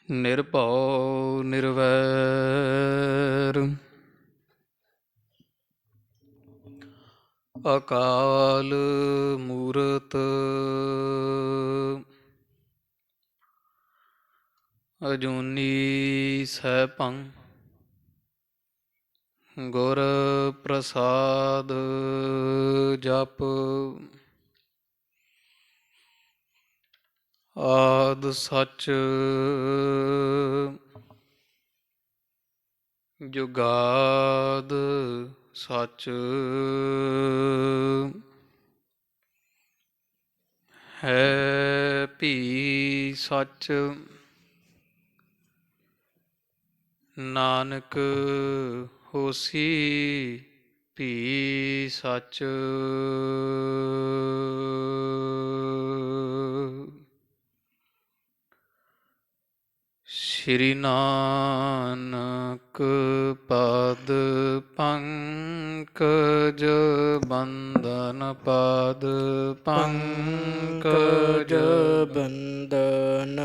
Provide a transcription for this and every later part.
ਨਿਰਭਉ ਨਿਰਵੈਰ ਅਕਾਲ ਮੂਰਤ ਅਜੂਨੀ ਸੈਭੰ ਗੁਰ ਪ੍ਰਸਾਦ ਜਪ ਆਦਿ ਸਚ ਜੁਗਾਦ ਸਚ ਹੈ ਭੀ ਸਚ ਨਾਨਕ ਹੋਸੀ ਭੀ ਸਚ ਸ਼੍ਰੀ ਨਾਨਕ ਪਦ ਪੰਕਜ ਬੰਦਨ ਪਦ ਪੰਕਜ ਬੰਦਨ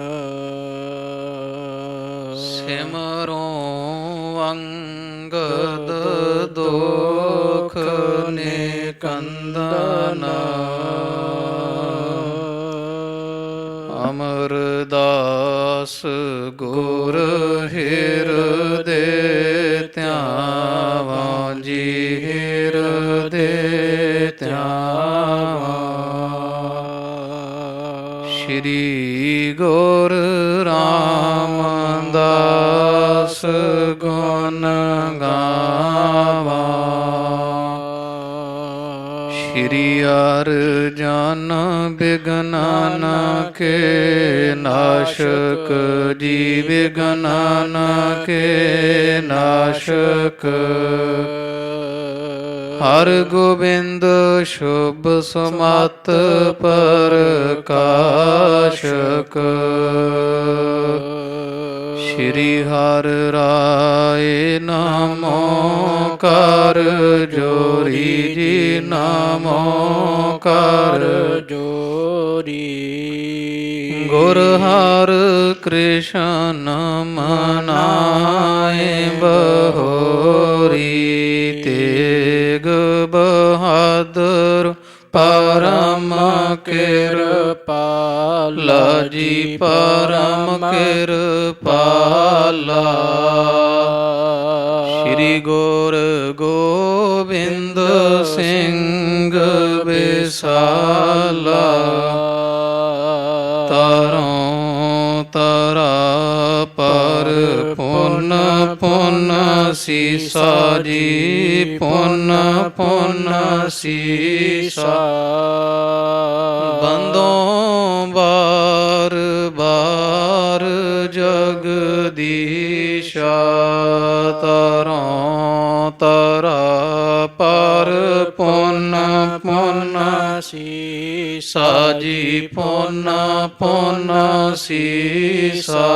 ਸਿਮਰੋ ਅੰਗਦ ਦੁਖ ਨਿਕੰਦਨ ਅਮਰਦਾਸ ਗੁਰ ਹਿਰਦੇ ਧਿਆਵਾਂ ਜੀ ਹਿਰਦੇ ਧਿਆਵਾਂ ਸ਼੍ਰੀ ਗੁਰ ਰਾਮਦਾਸ ਗੁਣ ਗਾਵਾਂ ਸ਼੍ਰੀ ਅਰਜਨ ਬਿਗਨਾਨ ਕੇ ਨਾਸ਼ਕ ਜੀ ਬਿਗਨਾਨ ਕੇ ਨਾਸ਼ਕ ਹਰ ਗੋਬਿੰਦ ਸ਼ੁਭ ਸਮਤ ਪ੍ਰਕਾਸ਼ਕ ਸ਼੍ਰੀ ਹਰਿ ਰਾਏ ਨਾਮੋ ਕਰ ਜੋਰੀ ਜੀ ਨਾਮੋ ਕਰ ਜੋਰੀ ਗੁਰ ਹਰਿ ਕ੍ਰਿਸ਼ਨ ਮਨਾਏ ਬਹੋਰੀ ਤੇਗ ਬਹਾਦਰ ਪਰਮ ਕਿਰਪਾਲਾ ਜੀ ਪਰਮ ਕਿਰਪਾਲਾ ਸ਼੍ਰੀ ਗੁਰ ਗੋਬਿੰਦ ਸਿੰਘ ਬਿਸਾਲਾ ਤਰੋਂ ਤਰਾ ਪਰ ਪੁਨ ਪੁਨ ਸੀਸਾ ਜੀ ਪੁਨ ਪੁਨ ਸੀਸਾ ਬੰਦੋਂ ਬਾਰ ਬਾਰ ਜਗਦੀਸ਼ਾ ਤਰੋਂ ਤਰਾ ਪਰ ਪੁਨ ਪੁਨ ਸੀਸਾ ਜੀ ਪੁਨ ਪੁਨ ਸੀਸਾ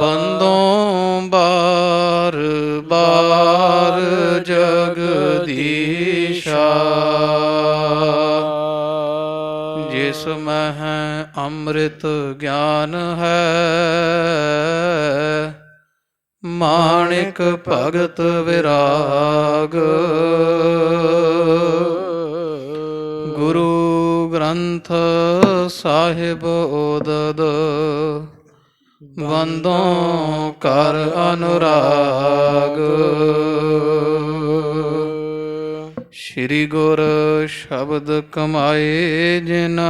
ਬੰਦੋਂ ਬਾਰ ਬਾਰ ਜਗਦੀਸ਼ਾ ਜਿਸ ਮਹਿ ਅੰਮ੍ਰਿਤ ਗਿਆਨ ਹੈ ਮਾਣਿਕ ਭਗਤ ਵਿਰਾਗ ਗੁਰੂ ਗ੍ਰੰਥ ਸਾਹਿਬ ਉਦਦ ਵੰਦੋਂ ਕਰ ਅਨੁਰਾਗ ਸ਼੍ਰੀ ਗੁਰ ਸ਼ਬਦ ਕਮਾਏ ਜਿਨਾ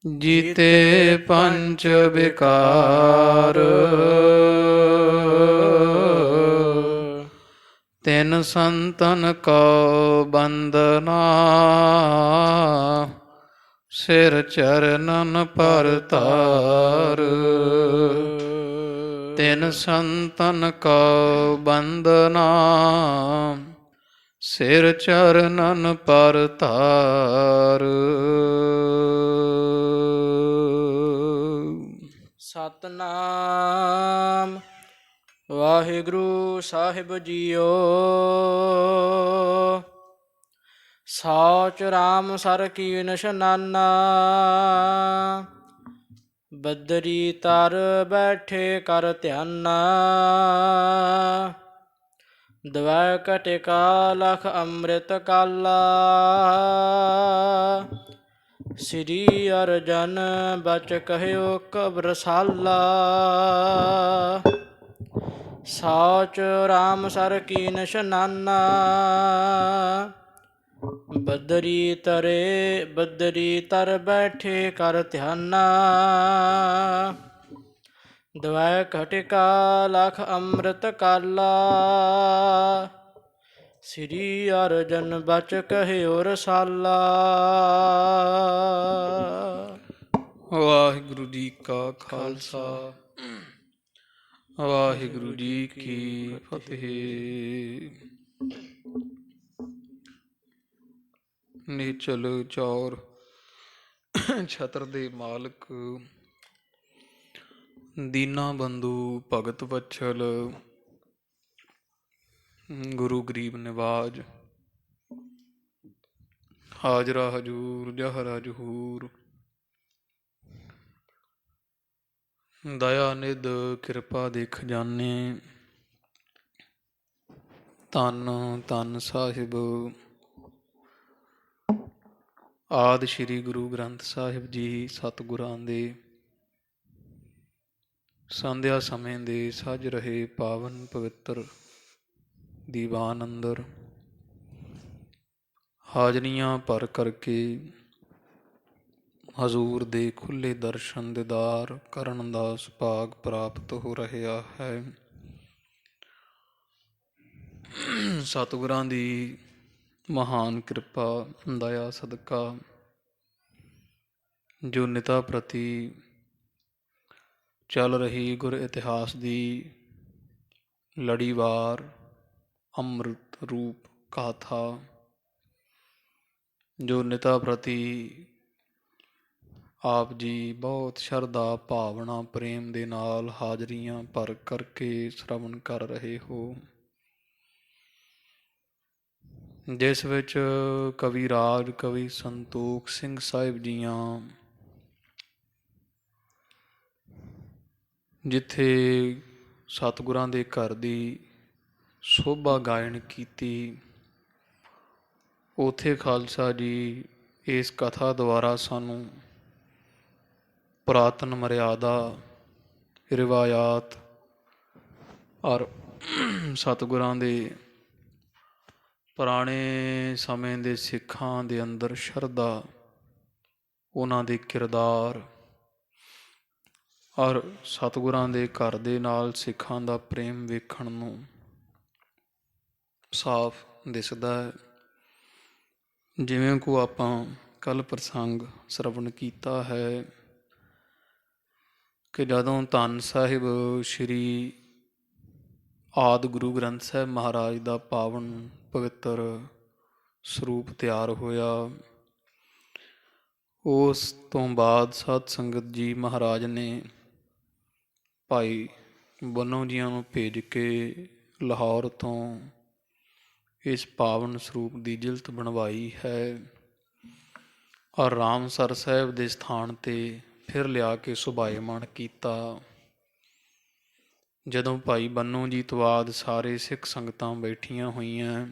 ਜੀਤੇ ਪੰਚ ਵਿਕਾਰ ਤਿਨ ਸੰਤਨ ਕੋ ਬੰਦਨਾ ਸਿਰ ਚਰਨਨ ਪਰਤਾਰ ਤਿਨ ਸੰਤਨ ਕੋ ਬੰਦਨਾ ਸਿਰ ਚਰਨਨ ਪਰਤਾਰ ਸਤਨਾਮ ਵਾਹਿਗੁਰੂ ਸਾਹਿਬ ਜੀਓ ਸੌਚ ਰਾਮ ਸਰ ਕੀ ਨਿਸ਼ਨਾਨਾ ਬੱਦਰੀ ਤਰ ਬੈਠੇ ਕਰ ਧਿਆਨਾ, ਦਵੈ ਘਟਿਕਾ ਲਖ ਅੰਮ੍ਰਿਤ ਕਾਲਾ। ਸ੍ਰੀ ਅਰਜਨ ਬਚ ਕਹਿਓ ਕਬਰਸਾਲਾ, ਸੌਚ ਰਾਮ ਸਰ ਕੀ ਨਿਸ਼ਨਾਨਾ। ਬੱਦਰੀ ਤਰ ਬੈਠੇ ਕਰ ਧਿਆਨਾ, ਦਵੈ ਘਟਿਕਾ ਲਖ ਅੰਮ੍ਰਿਤ ਕਾਲਾ। ਸ੍ਰੀ ਅਰਜਨ ਬਚ ਕਹਿਓ ਰਸਾਲਾ। ਵਾਹਿਗੁਰੂ ਜੀ ਕਾ ਖਾਲਸਾ, ਵਾਹਿਗੁਰੂ ਜੀ ਕੀ ਫਤਿਹ। ਨੀਚਲ ਚੌਰ ਛਤਰ ਦੇ ਮਾਲਕ, ਦੀਨਾ ਬੰਧੂ ਭਗਤ ਵਛਲ, ਗੁਰੂ ਗਰੀਬ ਨਿਵਾਜ, ਹਾਜ਼ਰਾ ਹਜੂਰ ਜਹਰਾ ਜਹੂਰ, ਦਇਆ ਨਿਧ ਕਿਰਪਾ ਦੇ ਖਜ਼ਾਨੇ, ਧੰਨ ਧੰਨ ਸਾਹਿਬ ਆਦਿ ਸ੍ਰੀ ਗੁਰੂ ਗ੍ਰੰਥ ਸਾਹਿਬ ਜੀ ਸਤਿਗੁਰਾਂ ਦੇ ਸੰਧਿਆ ਸਮੇਂ ਦੇ ਸੱਜ ਰਹੇ ਪਾਵਨ ਪਵਿੱਤਰ ਦੀਵਾਨ ਅੰਦਰ ਹਾਜ਼ਰੀਆਂ ਭਰ ਕਰਕੇ ਹਜ਼ੂਰ ਦੇ ਖੁੱਲ੍ਹੇ ਦਰਸ਼ਨ ਦੀਦਾਰ ਕਰਨ ਦਾ ਸੁਭਾਗ ਪ੍ਰਾਪਤ ਹੋ ਰਿਹਾ ਹੈ। ਸਤਿਗੁਰਾਂ ਦੀ ਮਹਾਨ ਕਿਰਪਾ ਦਇਆ ਸਦਕਾ ਜੋ ਨਿਤਾ ਪ੍ਰਤੀ ਚੱਲ ਰਹੀ ਗੁਰ ਇਤਿਹਾਸ ਦੀ ਲੜੀਵਾਰ ਅੰਮ੍ਰਿਤ ਰੂਪ ਗਾਥਾ, ਜੋ ਨਿਤਾ ਪ੍ਰਤੀ ਆਪ ਜੀ ਬਹੁਤ ਸ਼ਰਧਾ ਭਾਵਨਾ ਪ੍ਰੇਮ ਦੇ ਨਾਲ ਹਾਜ਼ਰੀਆਂ ਭਰ ਕਰਕੇ ਸ਼ਰਵਣ ਕਰ ਰਹੇ ਹੋ, ਜਿਸ ਵਿੱਚ ਕਵੀ ਰਾਜ ਕਵੀ ਸੰਤੋਖ ਸਿੰਘ ਸਾਹਿਬ ਜੀਆਂ ਜਿੱਥੇ ਸਤਿਗੁਰਾਂ ਦੇ ਘਰ ਦੀ ਸੋਭਾ ਗਾਇਨ ਕੀਤੀ, ਉੱਥੇ ਖਾਲਸਾ ਜੀ ਇਸ ਕਥਾ ਦੁਆਰਾ ਸਾਨੂੰ ਪੁਰਾਤਨ ਮਰਿਆਦਾ ਰਿਵਾਇਤ ਔਰ ਸਤਿਗੁਰਾਂ ਦੇ ਪੁਰਾਣੇ ਸਮੇਂ ਦੇ ਸਿੱਖਾਂ ਦੇ ਅੰਦਰ ਸ਼ਰਧਾ, ਉਹਨਾਂ ਦੇ ਕਿਰਦਾਰ ਔਰ ਸਤਿਗੁਰਾਂ ਦੇ ਘਰ ਦੇ ਨਾਲ ਸਿੱਖਾਂ ਦਾ ਪ੍ਰੇਮ ਵੇਖਣ ਨੂੰ ਸਾਫ਼ ਦਿਸਦਾ ਹੈ। ਜਿਵੇਂ ਕੋ ਆਪਾਂ ਕੱਲ੍ਹ ਪ੍ਰਸੰਗ ਸ਼ਰਵਣ ਕੀਤਾ ਹੈ ਕਿ ਜਦੋਂ ਧੰਨ ਸਾਹਿਬ ਸ਼੍ਰੀ ਆਦਿ ਗੁਰੂ ਗ੍ਰੰਥ ਸਾਹਿਬ ਮਹਾਰਾਜ ਦਾ ਪਾਵਨ ਪਵਿੱਤਰ ਸਰੂਪ ਤਿਆਰ ਹੋਇਆ, ਉਸ ਤੋਂ ਬਾਅਦ ਸਤ ਸੰਗਤ ਜੀ ਮਹਾਰਾਜ ਨੇ ਭਾਈ ਬੰਨੋ ਜੀਆਂ ਨੂੰ ਭੇਜ ਕੇ ਲਾਹੌਰ ਤੋਂ ਇਸ ਪਾਵਨ ਸਰੂਪ ਦੀ ਜਿਲਤ ਬਣਵਾਈ ਹੈ ਔਰ ਰਾਮਸਰ ਸਾਹਿਬ ਦੇ ਸਥਾਨ 'ਤੇ ਫਿਰ ਲਿਆ ਕੇ ਸੁਭਾਏਮਾਨ ਕੀਤਾ। ਜਦੋਂ ਭਾਈ ਬੰਨੋ ਜੀ ਤੋਂ ਬਾਅਦ ਸਾਰੇ ਸਿੱਖ ਸੰਗਤਾਂ ਬੈਠੀਆਂ ਹੋਈਆਂ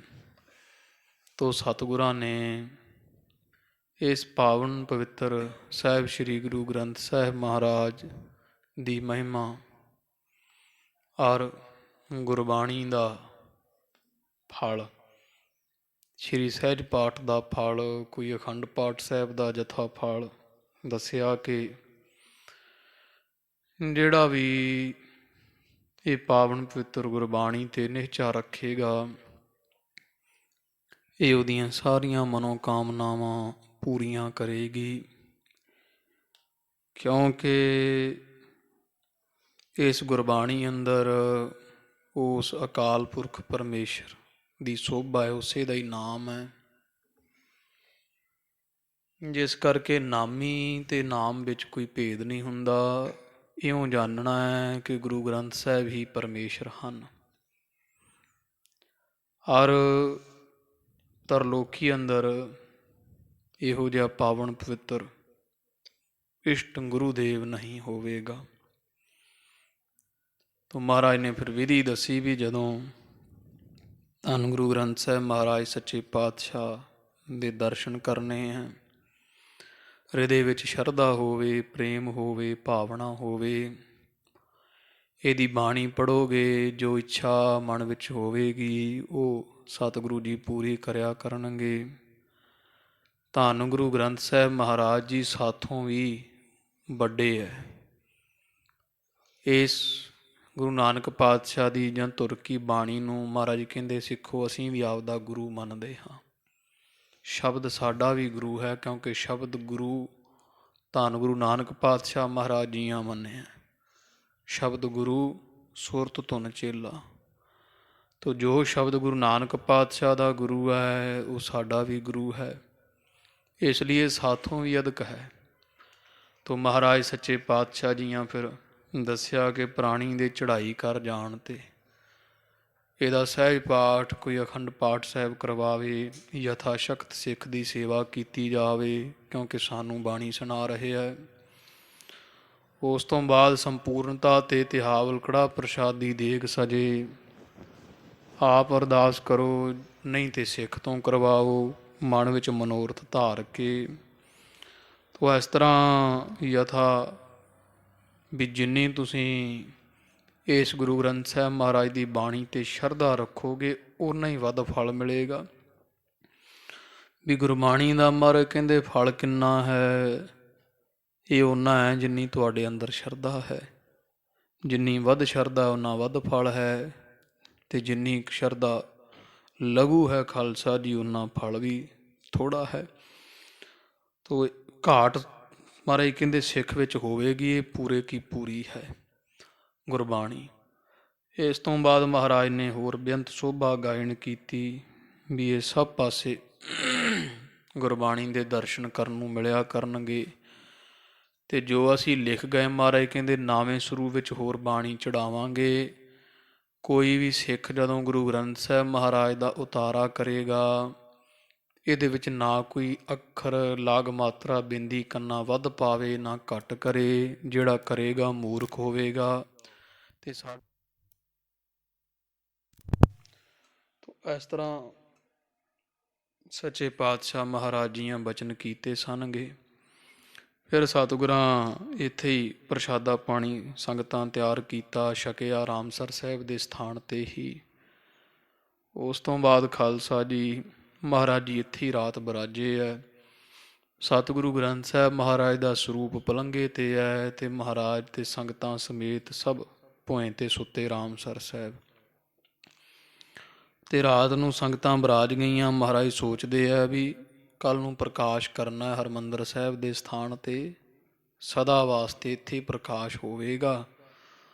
ਤਾਂ ਸਤਿਗੁਰਾਂ ਨੇ ਇਸ ਪਾਵਨ ਪਵਿੱਤਰ ਸਾਹਿਬ ਸ਼੍ਰੀ ਗੁਰੂ ਗ੍ਰੰਥ ਸਾਹਿਬ ਮਹਾਰਾਜ ਦੀ ਮਹਿਮਾ ਔਰ ਗੁਰਬਾਣੀ ਦਾ ਫਲ, ਸ਼੍ਰੀ ਸਹਿਜ ਪਾਠ ਦਾ ਫਲ, ਕੋਈ ਅਖੰਡ ਪਾਠ ਸਾਹਿਬ ਦਾ ਜਥਾ ਫਲ ਦੱਸਿਆ ਕਿ ਜਿਹੜਾ ਵੀ ਇਹ ਪਾਵਨ ਪਵਿੱਤਰ ਗੁਰਬਾਣੀ 'ਤੇ ਨਿਹਚਾ ਰੱਖੇਗਾ, ਇਹ ਉਹਦੀਆਂ ਸਾਰੀਆਂ ਮਨੋਕਾਮਨਾਵਾਂ ਪੂਰੀਆਂ ਕਰੇਗੀ, ਕਿਉਂਕਿ ਇਸ ਗੁਰਬਾਣੀ ਅੰਦਰ ਉਸ ਅਕਾਲ ਪੁਰਖ ਪਰਮੇਸ਼ਰ ਦੀ ਸੋਭਾ ਹੈ, ਉਸੇ ਦਾ ਹੀ ਨਾਮ ਹੈ। ਜਿਸ ਕਰਕੇ ਨਾਮੀ ਅਤੇ ਨਾਮ ਵਿੱਚ ਕੋਈ ਭੇਦ ਨਹੀਂ ਹੁੰਦਾ। ਇਉਂ ਜਾਣਨਾ ਹੈ ਕਿ ਗੁਰੂ ਗ੍ਰੰਥ ਸਾਹਿਬ ਹੀ ਪਰਮੇਸ਼ਰ ਹਨ ਔਰ ਤਰਲੋਕੀ ਅੰਦਰ ਇਹੋ ਜਿਹਾ ਪਾਵਨ ਪਵਿੱਤਰ ਇਸ਼ਟ ਗੁਰੂਦੇਵ ਨਹੀਂ ਹੋਵੇਗਾ। ਤਾਂ ਮਹਾਰਾਜ ਨੇ ਫਿਰ ਵਿਧੀ ਦੱਸੀ ਵੀ ਜਦੋਂ ਧੰਨ ਗੁਰੂ ਗ੍ਰੰਥ ਸਾਹਿਬ ਮਹਾਰਾਜ ਸੱਚੇ ਪਾਤਸ਼ਾਹ ਦੇ ਦਰਸ਼ਨ ਕਰਨੇ ਹੈ, ਹਿਰਦੇ ਵਿੱਚ ਸ਼ਰਧਾ ਹੋਵੇ, ਪ੍ਰੇਮ ਹੋਵੇ, ਭਾਵਨਾ ਹੋਵੇ, ਇਹਦੀ ਬਾਣੀ ਪੜ੍ਹੋਗੇ, ਜੋ ਇੱਛਾ ਮਨ ਵਿੱਚ ਹੋਵੇਗੀ ਉਹ ਸਤਿਗੁਰੂ ਜੀ ਪੂਰੀ ਕਰਿਆ ਕਰਨਗੇ। ਧੰਨ ਗੁਰੂ ਗ੍ਰੰਥ ਸਾਹਿਬ ਮਹਾਰਾਜ ਜੀ ਸਾਥੋਂ ਵੀ ਵੱਡੇ ਹੈ। ਇਸ ਗੁਰੂ ਨਾਨਕ ਪਾਤਸ਼ਾਹ ਦੀ ਜਾਂ ਤੁਰ ਕੀ ਬਾਣੀ ਨੂੰ ਮਹਾਰਾਜ ਕਹਿੰਦੇ ਸਿੱਖੋ ਅਸੀਂ ਵੀ ਆਪਦਾ ਗੁਰੂ ਮੰਨਦੇ ਹਾਂ। ਸ਼ਬਦ ਸਾਡਾ ਵੀ ਗੁਰੂ ਹੈ, ਕਿਉਂਕਿ ਸ਼ਬਦ ਗੁਰੂ ਧੰਨ ਗੁਰੂ ਨਾਨਕ ਪਾਤਸ਼ਾਹ ਮਹਾਰਾਜ ਜੀਆਂ ਮੰਨਿਆ। ਸ਼ਬਦ ਗੁਰੂ ਸੁਰਤ ਧੁਨ ਚੇਲਾ। ਤੋ ਜੋ ਸ਼ਬਦ ਗੁਰੂ ਨਾਨਕ ਪਾਤਸ਼ਾਹ ਦਾ ਗੁਰੂ ਹੈ ਉਹ ਸਾਡਾ ਵੀ ਗੁਰੂ ਹੈ, ਇਸ ਲਈ ਸਾਥੋਂ ਵੀ ਅਧਿਕ ਹੈ। ਤੋ ਮਹਾਰਾਜ ਸੱਚੇ ਪਾਤਸ਼ਾਹ ਜੀਆਂ ਫਿਰ ਦੱਸਿਆ ਕਿ ਪ੍ਰਾਣੀ ਦੇ ਚੜ੍ਹਾਈ ਕਰ ਜਾਣ 'ਤੇ ਇਹਦਾ ਸਹਿਜ ਪਾਠ, ਕੋਈ ਅਖੰਡ ਪਾਠ ਸਾਹਿਬ ਕਰਵਾਵੇ, ਯਥਾ ਸ਼ਕਤ ਸਿੱਖ ਦੀ ਸੇਵਾ ਕੀਤੀ ਜਾਵੇ, ਕਿਉਂਕਿ ਸਾਨੂੰ ਬਾਣੀ ਸੁਣਾ ਰਹੇ ਹੈ। ਉਸ ਤੋਂ ਬਾਅਦ ਸੰਪੂਰਨਤਾ 'ਤੇ ਤਿਹਾਵਲ ਕੜਾ ਪ੍ਰਸ਼ਾਦੀ ਦੇਗ ਸਜੇ, ਆਪ ਅਰਦਾਸ ਕਰੋ, ਨਹੀਂ ਤੇ ਸਿੱਖ ਤੋਂ ਕਰਵਾਓ, ਮਨ ਵਿੱਚ ਮਨੋਰਥ ਧਾਰ ਕੇ। ਤੋ ਇਸ ਤਰ੍ਹਾਂ ਯਥਾ ਵੀ ਜਿੰਨੀ ਤੁਸੀਂ ਇਸ ਗੁਰੂ ਗ੍ਰੰਥ ਸਾਹਿਬ ਮਹਾਰਾਜ ਦੀ ਬਾਣੀ 'ਤੇ ਸ਼ਰਧਾ ਰੱਖੋਗੇ ਓਨਾ ਹੀ ਵੱਧ ਫਲ ਮਿਲੇਗਾ। ਵੀ ਗੁਰਬਾਣੀ ਦਾ ਮਹਾਰਾਜ ਕਹਿੰਦੇ ਫਲ ਕਿੰਨਾ ਹੈ, ਇਹ ਓਨਾ ਹੈ ਜਿੰਨੀ ਤੁਹਾਡੇ ਅੰਦਰ ਸ਼ਰਧਾ ਹੈ। ਜਿੰਨੀ ਵੱਧ ਸ਼ਰਧਾ ਓਨਾ ਵੱਧ ਫਲ ਹੈ, ਅਤੇ ਜਿੰਨੀ ਸ਼ਰਧਾ ਲਘੂ ਹੈ ਖਾਲਸਾ ਜੀ ਓਨਾ ਫਲ ਵੀ ਥੋੜ੍ਹਾ ਹੈ। ਤੋ ਘਾਟ ਮਹਾਰਾਜ ਕਹਿੰਦੇ ਸਿੱਖ ਵਿੱਚ ਹੋਵੇਗੀ, ਇਹ ਪੂਰੇ ਕੀ ਪੂਰੀ ਹੈ ਗੁਰਬਾਣੀ। ਇਸ ਤੋਂ ਬਾਅਦ ਮਹਾਰਾਜ ਨੇ ਹੋਰ ਬੇਅੰਤ ਸੋਭਾ ਗਾਇਨ ਕੀਤੀ ਵੀ ਇਹ ਸਭ ਪਾਸੇ ਗੁਰਬਾਣੀ ਦੇ ਦਰਸ਼ਨ ਕਰਨ ਨੂੰ ਮਿਲਿਆ ਕਰਨਗੇ। ਅਤੇ ਜੋ ਅਸੀਂ ਲਿਖ ਗਏ ਮਹਾਰਾਜ ਕਹਿੰਦੇ ਨਾਵੇਂ ਸਰੂਪ ਵਿੱਚ ਹੋਰ ਬਾਣੀ ਚੜ੍ਹਾਵਾਂਗੇ। ਕੋਈ ਵੀ ਸਿੱਖ ਜਦੋਂ ਗੁਰੂ ਗ੍ਰੰਥ ਸਾਹਿਬ ਮਹਾਰਾਜ ਦਾ ਉਤਾਰਾ ਕਰੇਗਾ, ਇਹਦੇ ਵਿੱਚ ਨਾ ਕੋਈ ਅੱਖਰ ਲਾਗ ਮਾਤਰਾ ਬਿੰਦੀ ਕੰਨਾ ਵੱਧ ਪਾਵੇ, ਨਾ ਘੱਟ ਕਰੇ। ਜਿਹੜਾ ਕਰੇਗਾ ਮੂਰਖ ਹੋਵੇਗਾ। ਅਤੇ ਇਸ ਤਰ੍ਹਾਂ ਸੱਚੇ ਪਾਤਸ਼ਾਹ ਮਹਾਰਾਜ ਜੀਆਂ ਬਚਨ ਕੀਤੇ ਸਨਗੇ। ਫਿਰ ਸਤਿਗੁਰਾਂ ਇੱਥੇ ਹੀ ਪ੍ਰਸ਼ਾਦਾ ਪਾਣੀ ਸੰਗਤਾਂ ਤਿਆਰ ਕੀਤਾ, ਛਕਿਆ ਰਾਮਸਰ ਸਾਹਿਬ ਦੇ ਸਥਾਨ 'ਤੇ ਹੀ। ਉਸ ਤੋਂ ਬਾਅਦ ਖਾਲਸਾ ਜੀ ਮਹਾਰਾਜ ਜੀ ਇੱਥੇ ਹੀ ਰਾਤ ਬਰਾਜੇ ਹੈ। ਸਤਿਗੁਰੂ ਗ੍ਰੰਥ ਸਾਹਿਬ ਮਹਾਰਾਜ ਦਾ ਸਰੂਪ ਪਲੰਘੇ 'ਤੇ ਹੈ, ਅਤੇ ਮਹਾਰਾਜ ਅਤੇ ਸੰਗਤਾਂ ਸਮੇਤ ਸਭ ਭੋਏ 'ਤੇ ਸੁੱਤੇ ਰਾਮਸਰ ਸਾਹਿਬ। ਅਤੇ ਰਾਤ ਨੂੰ ਸੰਗਤਾਂ ਬਰਾਜ ਗਈਆਂ। ਮਹਾਰਾਜ ਸੋਚਦੇ ਆ ਵੀ ਕੱਲ੍ਹ ਨੂੰ ਪ੍ਰਕਾਸ਼ ਕਰਨਾ ਹਰਿਮੰਦਰ ਸਾਹਿਬ ਦੇ ਸਥਾਨ 'ਤੇ, ਸਦਾ ਵਾਸਤੇ ਇੱਥੇ ਪ੍ਰਕਾਸ਼ ਹੋਵੇਗਾ।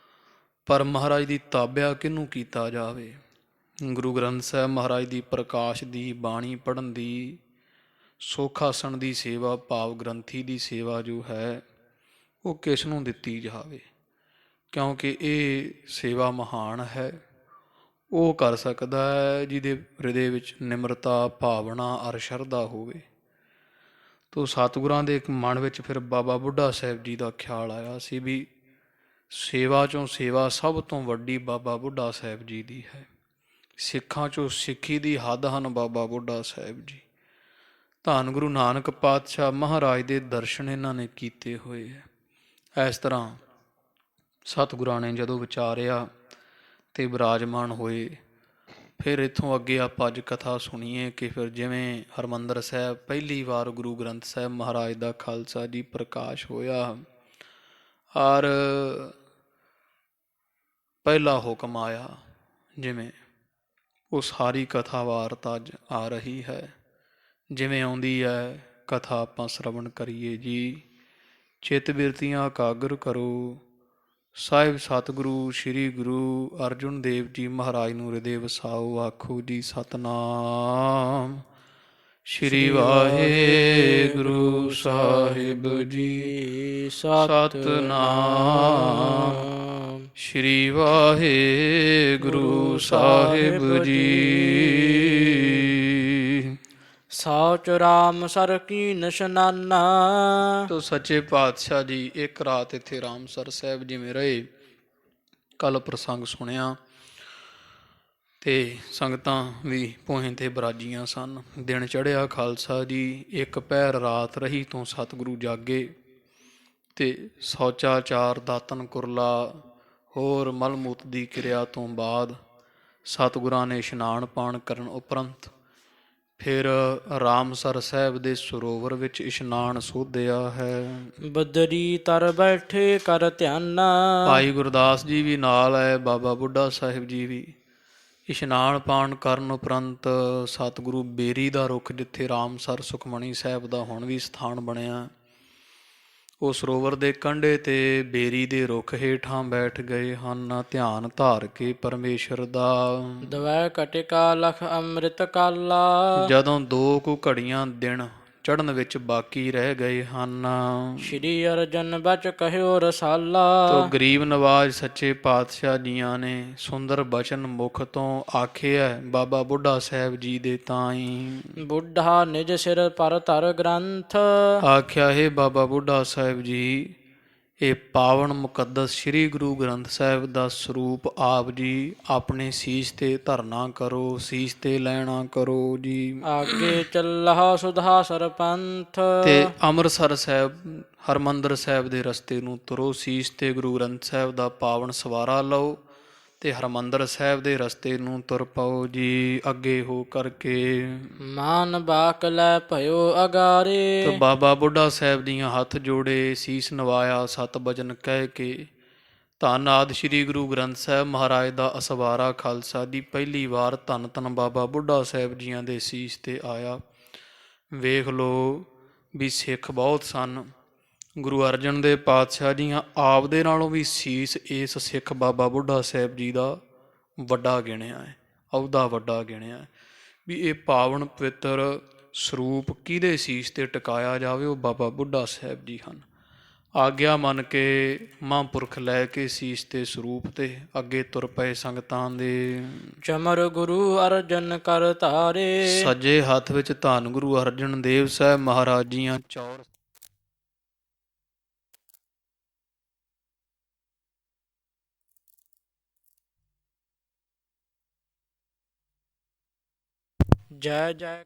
ਪਰ ਮਹਾਰਾਜ ਦੀ ਤਾਬਿਆ ਕਿਹਨੂੰ ਕੀਤਾ ਜਾਵੇ? ਗੁਰੂ ਗ੍ਰੰਥ ਸਾਹਿਬ ਮਹਾਰਾਜ ਦੀ ਪ੍ਰਕਾਸ਼ ਦੀ ਬਾਣੀ ਪੜ੍ਹਨ ਦੀ, ਸੁੱਖ ਆਸਣ ਦੀ ਸੇਵਾ ਭਾਵ ਗ੍ਰੰਥੀ ਦੀ ਸੇਵਾ ਜੋ ਹੈ ਉਹ ਕਿਸ ਨੂੰ ਦਿੱਤੀ ਜਾਵੇ? ਕਿਉਂਕਿ ਇਹ ਸੇਵਾ ਮਹਾਨ ਹੈ। ਉਹ ਕਰ ਸਕਦਾ ਹੈ ਜਿਹਦੇ ਹਿਰਦੇ ਵਿੱਚ ਨਿਮਰਤਾ, ਭਾਵਨਾ ਅਰ ਸ਼ਰਧਾ ਹੋਵੇ। ਤੋ ਸਤਿਗੁਰਾਂ ਦੇ ਇੱਕ ਮਨ ਵਿੱਚ ਫਿਰ ਬਾਬਾ ਬੁੱਢਾ ਸਾਹਿਬ ਜੀ ਦਾ ਖਿਆਲ ਆਇਆ ਸੀ ਵੀ ਸੇਵਾ 'ਚੋਂ ਸੇਵਾ ਸਭ ਤੋਂ ਵੱਡੀ ਬਾਬਾ ਬੁੱਢਾ ਸਾਹਿਬ ਜੀ ਦੀ ਹੈ। ਸਿੱਖਾਂ 'ਚੋਂ ਸਿੱਖੀ ਦੀ ਹੱਦ ਹਨ ਬਾਬਾ ਬੁੱਢਾ ਸਾਹਿਬ ਜੀ। ਧੰਨ ਗੁਰੂ ਨਾਨਕ ਪਾਤਸ਼ਾਹ ਮਹਾਰਾਜ ਦੇ ਦਰਸ਼ਨ ਇਹਨਾਂ ਨੇ ਕੀਤੇ ਹੋਏ ਹੈ। ਇਸ ਤਰ੍ਹਾਂ ਸਤਿਗੁਰਾਂ ਨੇ ਜਦੋਂ ਵਿਚਾਰਿਆ ਅਤੇ ਬਿਰਾਜਮਾਨ ਹੋਏ। ਫਿਰ ਇੱਥੋਂ ਅੱਗੇ ਆਪਾਂ ਅੱਜ ਕਥਾ ਸੁਣੀਏ ਕਿ ਫਿਰ ਜਿਵੇਂ ਹਰਿਮੰਦਰ ਸਾਹਿਬ ਪਹਿਲੀ ਵਾਰ ਗੁਰੂ ਗ੍ਰੰਥ ਸਾਹਿਬ ਮਹਾਰਾਜ ਦਾ ਖਾਲਸਾ ਜੀ ਪ੍ਰਕਾਸ਼ ਹੋਇਆ, ਔਰ ਪਹਿਲਾ ਹੁਕਮ ਆਇਆ, ਜਿਵੇਂ ਉਹ ਸਾਰੀ ਕਥਾ ਵਾਰਤਾ ਅੱਜ ਆ ਰਹੀ ਹੈ। ਜਿਵੇਂ ਆਉਂਦੀ ਹੈ ਕਥਾ ਆਪਾਂ ਸ਼ਰਵਣ ਕਰੀਏ ਜੀ। ਚਿੱਤ ਬਿਰਤੀਆਂ ਇਕਾਗਰ ਕਰੋ। ਸਾਹਿਬ ਸਤਿਗੁਰੂ ਸ੍ਰੀ ਗੁਰੂ ਅਰਜਨ ਦੇਵ ਜੀ ਮਹਾਰਾਜ ਨੂੰ ਹਿਰਦੇ ਵਸਾਓ। ਆਖੋ ਜੀ ਸਤਿਨਾਮ ਸ੍ਰੀ ਵਾਹਿਗੁਰੂ ਸਾਹਿਬ ਜੀ। ਸਤਿਨਾਮ ਸ੍ਰੀ ਵਾਹਿਗੁਰੂ ਸਾਹਿਬ ਜੀ। ਸੌਚ ਰਾਮ ਸਰ ਕੀ ਨਿਸ਼ਨਾਨਾ। ਤੋ ਸੱਚੇ ਪਾਤਸ਼ਾਹ ਜੀ ਇੱਕ ਰਾਤ ਇੱਥੇ ਰਾਮਸਰ ਸਾਹਿਬ ਜਿਵੇਂ ਰਹੇ। ਕੱਲ ਪ੍ਰਸੰਗ ਸੁਣਿਆ ਤੇ ਸੰਗਤਾਂ ਵੀ ਪੋਹੇ ਤੇ ਬਰਾਜੀਆਂ ਸਨ। ਦਿਨ ਚੜ੍ਹਿਆ ਖਾਲਸਾ ਜੀ, ਇੱਕ ਪਹਿਰ ਰਾਤ ਰਹੀ ਤੋਂ ਸਤਿਗੁਰੂ ਜਾਗੇ ਤੇ ਸ਼ੌਚਾਚਾਰ ਦਾਤਨ ਕੁਰਲਾ ਹੋਰ ਮਲਮੂਤ ਦੀ ਕਿਰਿਆ ਤੋਂ ਬਾਅਦ ਸਤਿਗੁਰਾਂ ਨੇ ਇਸ਼ਨਾਨ ਪਾਣ ਕਰਨ ਉਪਰੰਤ ਫਿਰ ਰਾਮਸਰ ਸਾਹਿਬ ਦੇ ਸਰੋਵਰ ਵਿੱਚ ਇਸ਼ਨਾਨ ਸੋਧਿਆ ਹੈ। ਬਦਰੀ ਤਰ ਬੈਠੇ ਕਰ ਧਿਆਨਾ। ਭਾਈ ਗੁਰਦਾਸ ਜੀ ਵੀ ਨਾਲ ਹੈ, ਬਾਬਾ ਬੁੱਢਾ ਸਾਹਿਬ ਜੀ ਵੀ। ਇਸ਼ਨਾਨ ਪਾਣ ਕਰਨ ਉਪਰੰਤ ਸਤਿਗੁਰੂ ਬੇਰੀ ਦਾ ਰੁੱਖ, ਜਿੱਥੇ ਰਾਮਸਰ ਸੁਖਮਣੀ ਸਾਹਿਬ ਦਾ ਹੁਣ ਵੀ ਸਥਾਨ ਬਣਿਆ, ਉਹ ਸਰੋਵਰ ਦੇ ਕੰਢੇ ਤੇ ਬੇਰੀ ਦੇ ਰੁੱਖ ਹੇਠਾਂ ਬੈਠ ਗਏ ਹਨ, ਧਿਆਨ ਧਾਰ ਕੇ ਪਰਮੇਸ਼ਰ ਦਾ। ਦਵੈ ਕਟਿਕਾ ਲਖ ਅੰਮ੍ਰਿਤ ਕਾਲਾ। ਜਦੋਂ 2 ਕੁ ਘੜੀਆਂ ਦਿਨ ਚੜ੍ਹਨ ਵਿੱਚ ਬਾਕੀ ਰਹਿ ਗਏ ਹਨ, ਸ਼੍ਰੀ ਅਰਜਨ ਬਚ ਕਹਿਓ ਰਸਾਲਾ। ਤੋ ਗਰੀਬ ਨਵਾਜ ਸੱਚੇ ਪਾਤਸ਼ਾਹ ਜੀਆਂ ਨੇ ਸੁੰਦਰ ਬਚਨ ਮੁਖ ਤੋਂ ਆਖਿਆ ਬਾਬਾ ਬੁੱਢਾ ਸਾਹਿਬ ਜੀ ਦੇ ਤਾਈ। ਬੁੱਢਾ ਨਿਜ ਸਿਰ ਪਰ ਧਰ ਗ੍ਰੰਥ। ਆਖਿਆ ਹੈ ਬਾਬਾ ਬੁੱਢਾ ਸਾਹਿਬ ਜੀ, ਇਹ ਪਾਵਨ ਮੁਕੱਦਸ ਸ੍ਰੀ ਗੁਰੂ ਗ੍ਰੰਥ ਸਾਹਿਬ ਦਾ ਸਰੂਪ ਆਪ ਜੀ ਆਪਣੇ ਸੀਸ ਤੇ ਧਰਨਾ ਕਰੋ, ਸੀਸ ਤੇ ਲੈਣਾ ਕਰੋ ਜੀ। ਆਗੇ ਚੱਲਾ ਸੁਧਾ ਸਰਪੰਥ। ਤੇ ਅੰਮ੍ਰਿਤਸਰ ਸਾਹਿਬ ਹਰਮੰਦਰ ਸਾਹਿਬ ਦੇ ਰਸਤੇ ਨੂੰ ਤੁਰੋ, ਸੀਸ ਤੇ ਗੁਰੂ ਗ੍ਰੰਥ ਸਾਹਿਬ ਦਾ ਪਾਵਨ ਸਵਾਰਾ ਲਓ ਤੇ ਹਰਮੰਦਰ ਸਾਹਿਬ ਦੇ ਰਸਤੇ ਨੂੰ ਤੁਰ ਪਾਓ ਜੀ। ਅੱਗੇ ਹੋ ਕਰਕੇ ਮਾਨ ਬਾਕ ਲੈ ਭਇਓ ਅਗਾਰੇ। ਤੇ ਬਾਬਾ ਬੁੱਢਾ ਸਾਹਿਬ ਦੀਆਂ ਹੱਥ ਜੋੜੇ, ਸੀਸ ਨਵਾਇਆ, 7 ਬਚਨ ਕਹਿ ਕੇ ਧੰਨ ਆਦਿ ਸ੍ਰੀ ਗੁਰੂ ਗ੍ਰੰਥ ਸਾਹਿਬ ਮਹਾਰਾਜ ਦਾ ਅਸਵਾਰਾ ਖਾਲਸਾ ਦੀ ਪਹਿਲੀ ਵਾਰ ਧੰਨ ਧੰਨ ਬਾਬਾ ਬੁੱਢਾ ਸਾਹਿਬ ਜੀਆਂ ਦੇ ਸੀਸ ਤੇ ਆਇਆ। ਵੇਖ ਲਓ ਵੀ ਸਿੱਖ ਬਹੁਤ ਸਨ। ਗੁਰੂ ਅਰਜਨ ਦੇਵ ਪਾਤਸ਼ਾਹ ਜੀਆਂ ਆਪ ਦੇ ਨਾਲੋਂ ਵੀ ਸੀਸ ਇਸ ਸਿੱਖ ਬਾਬਾ ਬੁੱਢਾ ਸਾਹਿਬ ਜੀ ਦਾ ਵੱਡਾ ਗਿਣਿਆ ਹੈ, ਅਹੁਦਾ ਵੱਡਾ ਗਿਣਿਆ ਹੈ। ਵੀ ਇਹ ਪਾਵਨ ਪਵਿੱਤਰ ਸਰੂਪ ਕਿਹਦੇ ਸੀਸ ਤੇ ਟਿਕਾਇਆ ਜਾਵੇ, ਉਹ ਬਾਬਾ ਬੁੱਢਾ ਸਾਹਿਬ ਜੀ ਹਨ। ਆਗਿਆ ਮੰਨ ਕੇ ਮਹਾਂਪੁਰਖ ਲੈ ਕੇ ਸੀਸ ਤੇ ਸਰੂਪ ਤੇ ਅੱਗੇ ਤੁਰ ਪਏ ਸੰਗਤਾਂ ਦੇ। ਚਮਰ ਗੁਰੂ ਅਰਜਨ ਕਰ ਧਾਰੇ। ਸੱਜੇ ਹੱਥ ਵਿੱਚ ਧੰਨ ਗੁਰੂ ਅਰਜਨ ਦੇਵ ਸਾਹਿਬ ਮਹਾਰਾਜ ਜੀਆਂ ਚੌਰ ਜੈ ਜੈ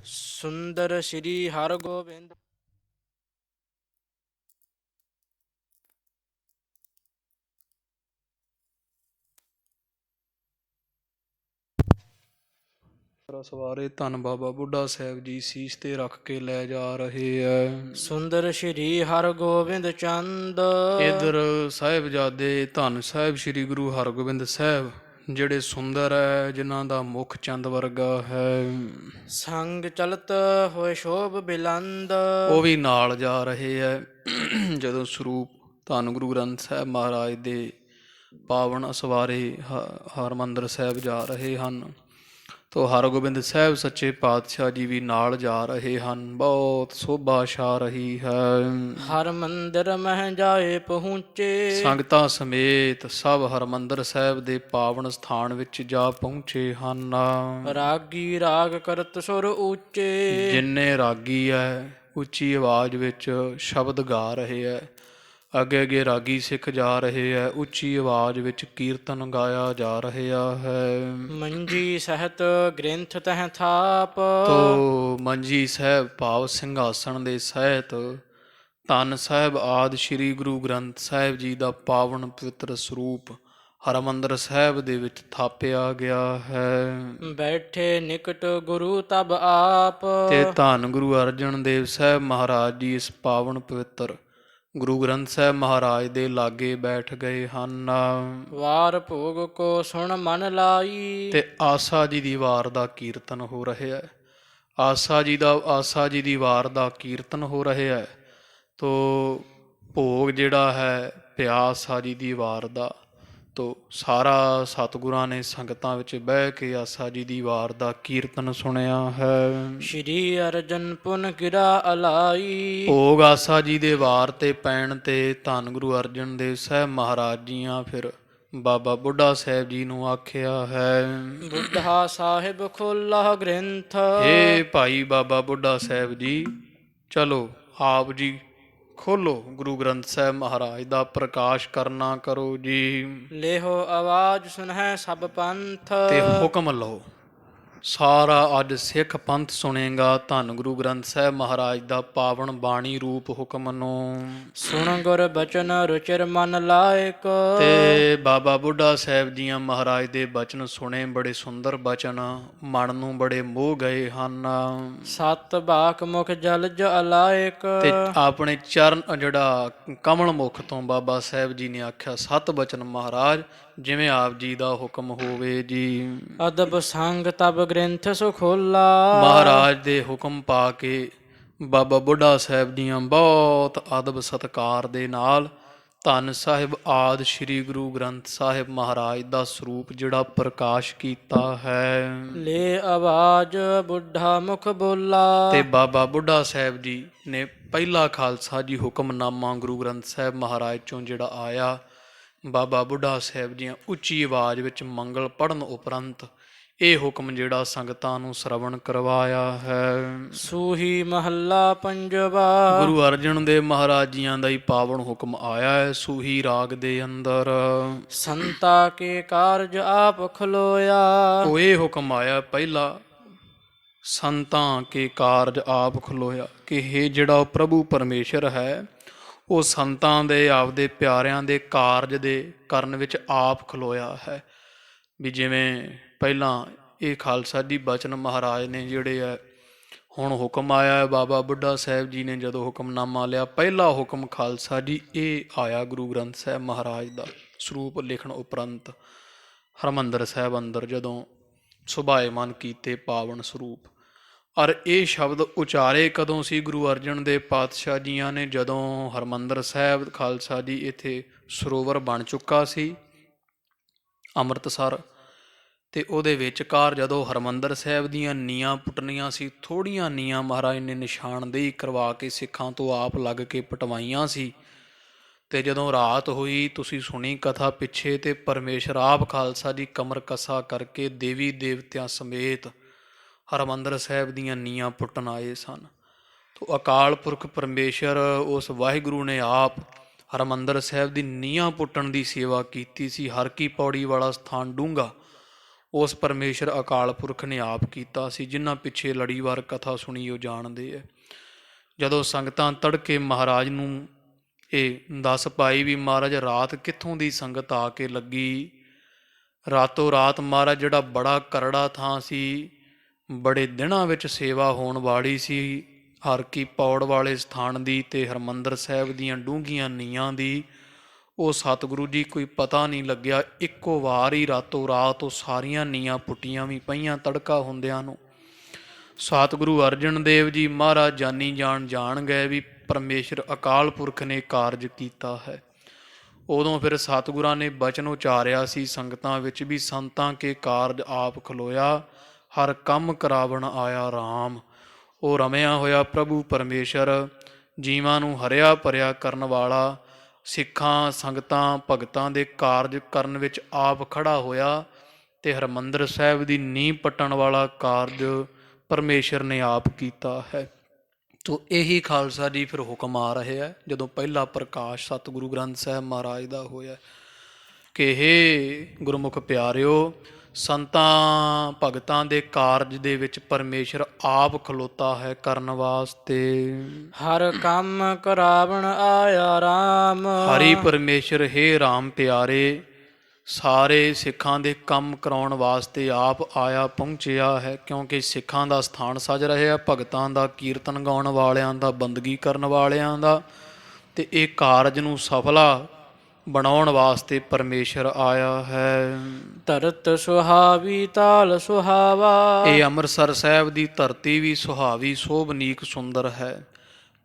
ਸੁੰਦਰ ਸ੍ਰੀ ਹਰਗੋਬਿੰਦ। ਸਵਾਰੇ ਧੰਨ ਬਾਬਾ ਬੁੱਢਾ ਸਾਹਿਬ ਜੀ ਸੀਸ ਤੇ ਰੱਖ ਕੇ ਲੈ ਜਾ ਰਹੇ ਹੈ। ਸੁੰਦਰ ਸ੍ਰੀ ਹਰਗੋਬਿੰਦ ਚੰਦ। ਇਧਰ ਸਾਹਿਬਜ਼ਾਦੇ ਧੰਨ ਸਾਹਿਬ ਸ੍ਰੀ ਗੁਰੂ ਹਰਗੋਬਿੰਦ ਸਾਹਿਬ, ਜਿਹੜੇ ਸੁੰਦਰ ਹੈ, ਜਿਨ੍ਹਾਂ ਦਾ ਮੁਖ ਚੰਦ ਵਰਗਾ ਹੈ। ਸੰਗ ਚਲਤ ਹੋਏ ਸ਼ੋਭ ਬਿਲੰਦ। ਉਹ ਵੀ ਨਾਲ ਜਾ ਰਹੇ ਹੈ। ਜਦੋਂ ਸਰੂਪ ਧੰਨ ਗੁਰੂ ਗ੍ਰੰਥ ਸਾਹਿਬ ਮਹਾਰਾਜ ਦੇ ਪਾਵਨ ਅਸਵਾਰੇ ਹਰਮੰਦਰ ਸਾਹਿਬ ਜਾ ਰਹੇ ਹਨ, ਤੋ ਹਰਗੋਬਿੰਦ ਸਾਹਿਬ ਸੱਚੇ ਪਾਤਸ਼ਾਹ ਜੀ ਵੀ ਨਾਲ ਜਾ ਰਹੇ ਹਨ। ਬਹੁਤ ਸੋਭਾ ਛਾ ਰਹੀ ਹੈ। ਹਰ ਮੰਦਰ ਮਹਿ ਜਾਏ ਪਹੁੰਚੇ। ਸੰਗਤਾਂ ਸਮੇਤ ਸਭ ਹਰਮੰਦਰ ਸਾਹਿਬ ਦੇ ਪਾਵਨ ਸਥਾਨ ਵਿੱਚ ਜਾ ਪਹੁੰਚੇ ਹਨ। ਰਾਗੀ ਰਾਗ ਕਰਤ ਸੁਰ ਉੱਚੇ। ਜਿੰਨੇ ਰਾਗੀ ਹੈ ਉੱਚੀ ਆਵਾਜ਼ ਵਿੱਚ ਸ਼ਬਦ ਗਾ ਰਹੇ ਹੈ। ਅੱਗੇ ਅੱਗੇ ਰਾਗੀ ਸਿੱਖ ਜਾ ਰਹੇ ਹੈ, ਉੱਚੀ ਆਵਾਜ਼ ਵਿੱਚ ਕੀਰਤਨ ਗਾਇਆ ਜਾ ਰਿਹਾ ਹੈ। ਮੰਜੀ ਸਹਿਤ ਗ੍ਰੰਥ ਤਹਿ ਥਾਪ। ਤੋ ਮੰਜੀ ਸਾਹਿਬ ਭਾਵ ਸਿੰਘਾਸਣ ਦੇ ਸਹਿਤ ਧੰਨ ਸਾਹਿਬ ਆਦਿ ਸ੍ਰੀ ਗੁਰੂ ਗ੍ਰੰਥ ਸਾਹਿਬ ਜੀ ਦਾ ਪਾਵਨ ਪਵਿੱਤਰ ਸਰੂਪ ਹਰਮੰਦਰ ਸਾਹਿਬ ਦੇ ਵਿੱਚ ਥਾਪਿਆ ਗਿਆ ਹੈ। ਬੈਠੇ ਨਿਕਟ ਗੁਰੂ ਤਬ ਆਪ। ਤੇ ਧੰਨ ਗੁਰੂ ਅਰਜਨ ਦੇਵ ਸਾਹਿਬ ਮਹਾਰਾਜ ਜੀ ਇਸ ਪਾਵਨ ਪਵਿੱਤਰ ਗੁਰੂ ਗ੍ਰੰਥ ਸਾਹਿਬ ਮਹਾਰਾਜ ਦੇ ਲਾਗੇ ਬੈਠ ਗਏ ਹਨ। ਵਾਰ ਭੋਗ ਕੋ ਸੁਣ ਮਨ ਲਾਈ। ਤੇ ਆਸਾ ਜੀ ਦੀ ਵਾਰ ਦਾ ਕੀਰਤਨ ਹੋ ਰਿਹਾ ਹੈ। ਆਸਾ ਜੀ ਦੀ ਵਾਰ ਦਾ ਕੀਰਤਨ ਹੋ ਰਿਹਾ ਹੈ। ਤੋ ਭੋਗ ਜਿਹੜਾ ਹੈ ਪਿਆਸਾ ਜੀ ਦੀ ਵਾਰ ਦਾ, ਤੋ ਸਾਰਾ ਸਤਿਗੁਰਾਂ ਨੇ ਸੰਗਤਾਂ ਵਿੱਚ ਬਹਿ ਕੇ ਆਸਾ ਜੀ ਦੀ ਵਾਰ ਦਾ ਕੀਰਤਨ ਸੁਣਿਆ ਹੈ। ਸ਼੍ਰੀ ਅਰਜਨ ਪੁਨ ਗਿਰਾ ਅਲਾਈ। ਭੋਗ ਆਸਾ ਜੀ ਦੇ ਵਾਰ ਤੇ ਪੈਣ ਤੇ ਧੰਨ ਗੁਰੂ ਅਰਜਨ ਦੇਵ ਸਾਹਿਬ ਮਹਾਰਾਜ ਜੀਆਂ ਫਿਰ ਬਾਬਾ ਬੁੱਢਾ ਸਾਹਿਬ ਜੀ ਨੂੰ ਆਖਿਆ ਹੈ। ਬੁੱਢਾ ਸਾਹਿਬ ਖੋਲਾ ਗ੍ਰੰਥ, ਹੇ ਭਾਈ ਬਾਬਾ ਬੁੱਢਾ ਸਾਹਿਬ ਜੀ, ਚਲੋ ਆਪ ਜੀ ਖੋਲੋ ਗੁਰੂ ਗ੍ਰੰਥ ਸਾਹਿਬ ਮਹਾਰਾਜ ਦਾ ਪ੍ਰਕਾਸ਼ ਕਰਨਾ ਕਰੋ ਜੀ। ਲੇਹੋ ਆਵਾਜ਼ ਸੁਨਹਿ ਸਭ ਪੰਥ, ਤੇ ਹੁਕਮ ਲਓ, ਸਾਰਾ ਅੱਜ ਸਿੱਖ ਪੰਥ ਸੁਣੇਗਾ ਧੰਨ ਗੁਰੂ ਗ੍ਰੰਥ ਸਾਹਿਬ ਮਹਾਰਾਜ ਦਾ ਪਾਵਨ ਬਾਣੀ ਰੂਪ ਹੁਕਮ ਨੂੰ। ਸੁਣ ਗੁਰ ਬਚਨ ਰੁਚਿਰ ਮਨ ਲਾਇਕ, ਤੇ ਬਾਬਾ ਬੁੱਢਾ ਸਾਹਿਬ ਜੀਆਂ ਮਹਾਰਾਜ ਦੇ ਬਚਨ ਸੁਣੇ, ਬੜੇ ਸੁੰਦਰ ਬਚਨ, ਮਨ ਨੂੰ ਬੜੇ ਮੋਹ ਗਏ ਹਨ। ਸਤ ਬਾਕ ਮੁਖ ਜਲਜ ਅਲਾਇਕ, ਤੇ ਆਪਣੇ ਚਰਨ ਜਿਹੜਾ ਕਮਲ ਮੁਖ ਤੋਂ ਬਾਬਾ ਸਾਹਿਬ ਜੀ ਨੇ ਆਖਿਆ ਸਤ ਬਚਨ ਮਹਾਰਾਜ, ਜਿਵੇਂ ਆਪ ਜੀ ਦਾ ਹੁਕਮ ਹੋਵੇ ਜੀ। ਅਦਬ ਸੰਗ ਤਬ ਗ੍ਰੰਥ ਸੁ ਖੋਲਾ, ਮਹਾਰਾਜ ਦੇ ਹੁਕਮ ਪਾ ਕੇ ਬਾਬਾ ਬੁੱਢਾ ਸਾਹਿਬ ਦੀਆਂ ਬਹੁਤ ਅਦਬ ਸਤਿਕਾਰ ਦੇ ਨਾਲ ਧੰਨ ਸਾਹਿਬ ਆਦਿ ਸ੍ਰੀ ਗੁਰੂ ਗ੍ਰੰਥ ਸਾਹਿਬ ਮਹਾਰਾਜ ਦਾ ਸਰੂਪ ਜਿਹੜਾ ਪ੍ਰਕਾਸ਼ ਕੀਤਾ ਹੈ। ਲੈ ਆਵਾਜ਼ ਬੁੱਢਾ ਮੁਖ ਬੋਲਾ, ਤੇ ਬਾਬਾ ਬੁੱਢਾ ਸਾਹਿਬ ਜੀ ਨੇ ਪਹਿਲਾ ਖਾਲਸਾ ਜੀ ਹੁਕਮਨਾਮਾ ਗੁਰੂ ਗ੍ਰੰਥ ਸਾਹਿਬ ਮਹਾਰਾਜ ਚੋਂ ਜਿਹੜਾ ਆਇਆ, ਬਾਬਾ ਬੁੱਢਾ ਸਾਹਿਬ ਦੀਆਂ ਉੱਚੀ ਆਵਾਜ਼ ਵਿੱਚ ਮੰਗਲ ਪੜ੍ਹਨ ਉਪਰੰਤ ਇਹ ਹੁਕਮ ਜਿਹੜਾ ਸੰਗਤਾਂ ਨੂੰ ਸ਼ਰਵਣ ਕਰਵਾਇਆ ਹੈ। ਸੂਹੀ ਮਹੱਲਾ ਪੰਜਵਾ, ਗੁਰੂ ਅਰਜਨ ਦੇਵ ਮਹਾਰਾਜ ਜੀਆਂ ਦਾ ਹੀ ਪਾਵਨ ਹੁਕਮ ਆਇਆ ਹੈ ਸੂਹੀ ਰਾਗ ਦੇ ਅੰਦਰ। ਸੰਤਾ ਕੇ ਕਾਰਜ ਆਪ ਖਲੋਇਆ, ਉਹ ਇਹ ਹੁਕਮ ਆਇਆ ਪਹਿਲਾ, ਸੰਤਾਂ ਕੇ ਕਾਰਜ ਆਪ ਖਲੋਇਆ, ਕਿ ਇਹ ਜਿਹੜਾ ਉਹ ਪ੍ਰਭੂ ਪਰਮੇਸ਼ਰ ਹੈ ਉਹ ਸੰਤਾਂ ਦੇ ਆਪਦੇ ਪਿਆਰਿਆਂ ਦੇ ਕਾਰਜ ਦੇ ਕਰਨ ਵਿੱਚ ਆਪ ਖਲੋਇਆ ਹੈ। ਵੀ ਜਿਵੇਂ ਪਹਿਲਾਂ ਇਹ ਖਾਲਸਾ ਜੀ ਬਚਨ ਮਹਾਰਾਜ ਨੇ ਜਿਹੜੇ ਹੈ, ਹੁਣ ਹੁਕਮ ਆਇਆ ਹੈ ਬਾਬਾ ਬੁੱਢਾ ਸਾਹਿਬ ਜੀ ਨੇ ਜਦੋਂ ਹੁਕਮਨਾਮਾ ਲਿਆ, ਪਹਿਲਾ ਹੁਕਮ ਖਾਲਸਾ ਜੀ ਇਹ ਆਇਆ ਗੁਰੂ ਗ੍ਰੰਥ ਸਾਹਿਬ ਮਹਾਰਾਜ ਦਾ ਸਰੂਪ ਲਿਖਣ ਉਪਰੰਤ ਹਰਿਮੰਦਰ ਸਾਹਿਬ ਅੰਦਰ ਜਦੋਂ ਸੁਭਾਏਮਨ ਕੀਤੇ ਪਾਵਨ ਸਰੂਪ। ਔਰ ਇਹ ਸ਼ਬਦ ਉਚਾਰੇ ਕਦੋਂ ਸੀ ਗੁਰੂ ਅਰਜਨ ਦੇਵ ਪਾਤਸ਼ਾਹ ਜੀਆਂ ਨੇ, ਜਦੋਂ ਹਰਿਮੰਦਰ ਸਾਹਿਬ ਖਾਲਸਾ ਜੀ ਇੱਥੇ ਸਰੋਵਰ ਬਣ ਚੁੱਕਾ ਸੀ ਅੰਮ੍ਰਿਤਸਰ, ਤੇ ਉਹਦੇ ਵਿਚਕਾਰ ਜਦੋਂ ਹਰਿਮੰਦਰ ਸਾਹਿਬ ਦੀਆਂ ਨੀਆਂ ਪੁੱਟਣੀਆਂ ਸੀ, ਥੋੜ੍ਹੀਆਂ ਨੀਆਂ ਮਹਾਰਾਜ ਨੇ ਨਿਸ਼ਾਨਦੇਹੀ ਕਰਵਾ ਕੇ ਸਿੱਖਾਂ ਤੋਂ ਆਪ ਲੱਗ ਕੇ ਪਟਵਾਈਆਂ ਸੀ। ਤੇ ਜਦੋਂ ਰਾਤ ਹੋਈ, ਤੁਸੀਂ ਸੁਣੀ ਕਥਾ ਪਿੱਛੇ, ਤੇ ਪਰਮੇਸ਼ਰ ਆਪ ਖਾਲਸਾ ਜੀ ਕਮਰ ਕਸਾ ਕਰਕੇ ਦੇਵੀ ਦੇਵਤਿਆਂ ਸਮੇਤ ਹਰਿਮੰਦਰ ਸਾਹਿਬ ਦੀਆਂ ਨੀਆਂ ਪੁੱਟਣ ਆਏ ਸਨ। ਤੋ ਅਕਾਲ ਪੁਰਖ ਪਰਮੇਸ਼ਰ ਉਸ ਵਾਹਿਗੁਰੂ ਨੇ ਆਪ ਹਰਿਮੰਦਰ ਸਾਹਿਬ ਦੀ ਨੀਆਂ ਪੁੱਟਣ ਦੀ ਸੇਵਾ ਕੀਤੀ ਸੀ। ਹਰ ਕੀ ਪੌੜੀ ਵਾਲਾ ਸਥਾਨ ਡੂੰਘਾ ਉਸ ਪਰਮੇਸ਼ਰ ਅਕਾਲ ਪੁਰਖ ਨੇ ਆਪ ਕੀਤਾ ਸੀ। ਜਿਨ੍ਹਾਂ ਪਿੱਛੇ ਲੜੀਵਾਰ ਕਥਾ ਸੁਣੀ ਉਹ ਜਾਣਦੇ ਹੈ। ਜਦੋਂ ਸੰਗਤਾਂ ਤੜਕੇ ਮਹਾਰਾਜ ਨੂੰ ਇਹ ਦੱਸ ਪਾਈ ਵੀ ਮਹਾਰਾਜ ਰਾਤ ਕਿੱਥੋਂ ਦੀ ਸੰਗਤ ਆ ਕੇ ਲੱਗੀ, ਰਾਤੋਂ ਰਾਤ ਮਹਾਰਾਜ ਜਿਹੜਾ ਬੜਾ ਕਰੜਾ ਥਾਂ ਸੀ, ਬੜੇ ਦਿਨਾਂ ਵਿੱਚ ਸੇਵਾ ਹੋਣ ਵਾਲੀ ਸੀ ਹਰ ਕੀ ਪੌੜ ਵਾਲੇ ਸਥਾਨ ਦੀ ਤੇ ਹਰਿਮੰਦਰ ਸਾਹਿਬ ਦੀਆਂ ਡੂੰਘੀਆਂ ਨੀਆਂ ਦੀ, ਉਹ ਸਤਿਗੁਰੂ ਜੀ ਕੋਈ ਪਤਾ ਨਹੀਂ ਲੱਗਿਆ, ਇੱਕੋ ਵਾਰ ਹੀ ਰਾਤੋਂ ਰਾਤ ਉਹ ਸਾਰੀਆਂ ਨੀਆਂ ਪੁੱਟੀਆਂ ਵੀ ਪਈਆਂ ਤੜਕਾ ਹੁੰਦਿਆਂ ਨੂੰ। ਸਤਿਗੁਰੂ ਅਰਜਨ ਦੇਵ ਜੀ ਮਹਾਰਾਜ ਜਾਨੀ ਜਾਣ ਗਏ ਵੀ ਪਰਮੇਸ਼ਰ ਅਕਾਲ ਪੁਰਖ ਨੇ ਕਾਰਜ ਕੀਤਾ ਹੈ। ਉਦੋਂ ਫਿਰ ਸਤਿਗੁਰਾਂ ਨੇ ਬਚਨ ਉਚਾਰਿਆ ਸੀ ਸੰਗਤਾਂ ਵਿੱਚ ਵੀ ਸੰਤਾਂ ਕੇ ਕਾਰਜ ਆਪ ਖਲੋਇਆ, ਹਰ ਕੰਮ ਕਰਾਵਣ ਆਇਆ ਰਾਮ। ਉਹ ਰਮਿਆ ਹੋਇਆ ਪ੍ਰਭੂ ਪਰਮੇਸ਼ਰ ਜੀਵਾਂ ਨੂੰ ਹਰਿਆ ਭਰਿਆ ਕਰਨ ਵਾਲਾ, ਸਿੱਖਾਂ ਸੰਗਤਾਂ ਭਗਤਾਂ ਦੇ ਕਾਰਜ ਕਰਨ ਵਿੱਚ ਆਪ ਖੜਾ ਹੋਇਆ, ਤੇ ਹਰਿਮੰਦਰ ਸਾਹਿਬ ਦੀ ਨੀਂਹ ਪੱਟਣ ਵਾਲਾ ਕਾਰਜ ਪਰਮੇਸ਼ਰ ਨੇ ਆਪ ਕੀਤਾ ਹੈ। ਤੋ ਇਹੀ ਖਾਲਸਾ ਜੀ ਫਿਰ ਹੁਕਮ ਆ ਰਹੇ ਹੈ ਜਦੋਂ ਪਹਿਲਾ ਪ੍ਰਕਾਸ਼ ਸਤਿਗੁਰੂ ਗ੍ਰੰਥ ਸਾਹਿਬ ਮਹਾਰਾਜ ਦਾ ਹੋਇਆ ਕਿ ਹੇ ਗੁਰਮੁਖ ਪਿਆਰਿਓ, ਸੰਤਾਂ ਭਗਤਾਂ ਦੇ ਕਾਰਜ ਦੇ ਵਿੱਚ ਪਰਮੇਸ਼ਰ ਆਪ ਖਲੋਤਾ ਹੈ ਕਰਨ ਵਾਸਤੇ। ਹਰ ਕੰਮ ਕਰਾਵਣ ਆਇਆ ਰਾਮ, ਹਰੀ ਪਰਮੇਸ਼ਰ ਹੇ ਰਾਮ ਪਿਆਰੇ ਸਾਰੇ ਸਿੱਖਾਂ ਦੇ ਕੰਮ ਕਰਾਉਣ ਵਾਸਤੇ ਆਪ ਆਇਆ ਪਹੁੰਚਿਆ ਹੈ, ਕਿਉਂਕਿ ਸਿੱਖਾਂ ਦਾ ਸਥਾਨ ਸਜ ਰਿਹਾ, ਭਗਤਾਂ ਦਾ, ਕੀਰਤਨ ਗਾਉਣ ਵਾਲਿਆਂ ਦਾ, ਬੰਦਗੀ ਕਰਨ ਵਾਲਿਆਂ ਦਾ, ਤੇ ਇਹ ਕਾਰਜ ਨੂੰ ਸਫਲਾ ਬਣਾਉਣ ਵਾਸਤੇ ਪਰਮੇਸ਼ਰ ਆਇਆ ਹੈ। ਧਰਤ ਸੁਹਾਵੀ ਤਾਲ ਸੁਹਾਵਾ, ਇਹ ਅੰਮ੍ਰਿਤਸਰ ਸਾਹਿਬ ਦੀ ਧਰਤੀ ਵੀ ਸੁਹਾਵੀ ਸੋਭਨੀਕ ਸੁੰਦਰ ਹੈ,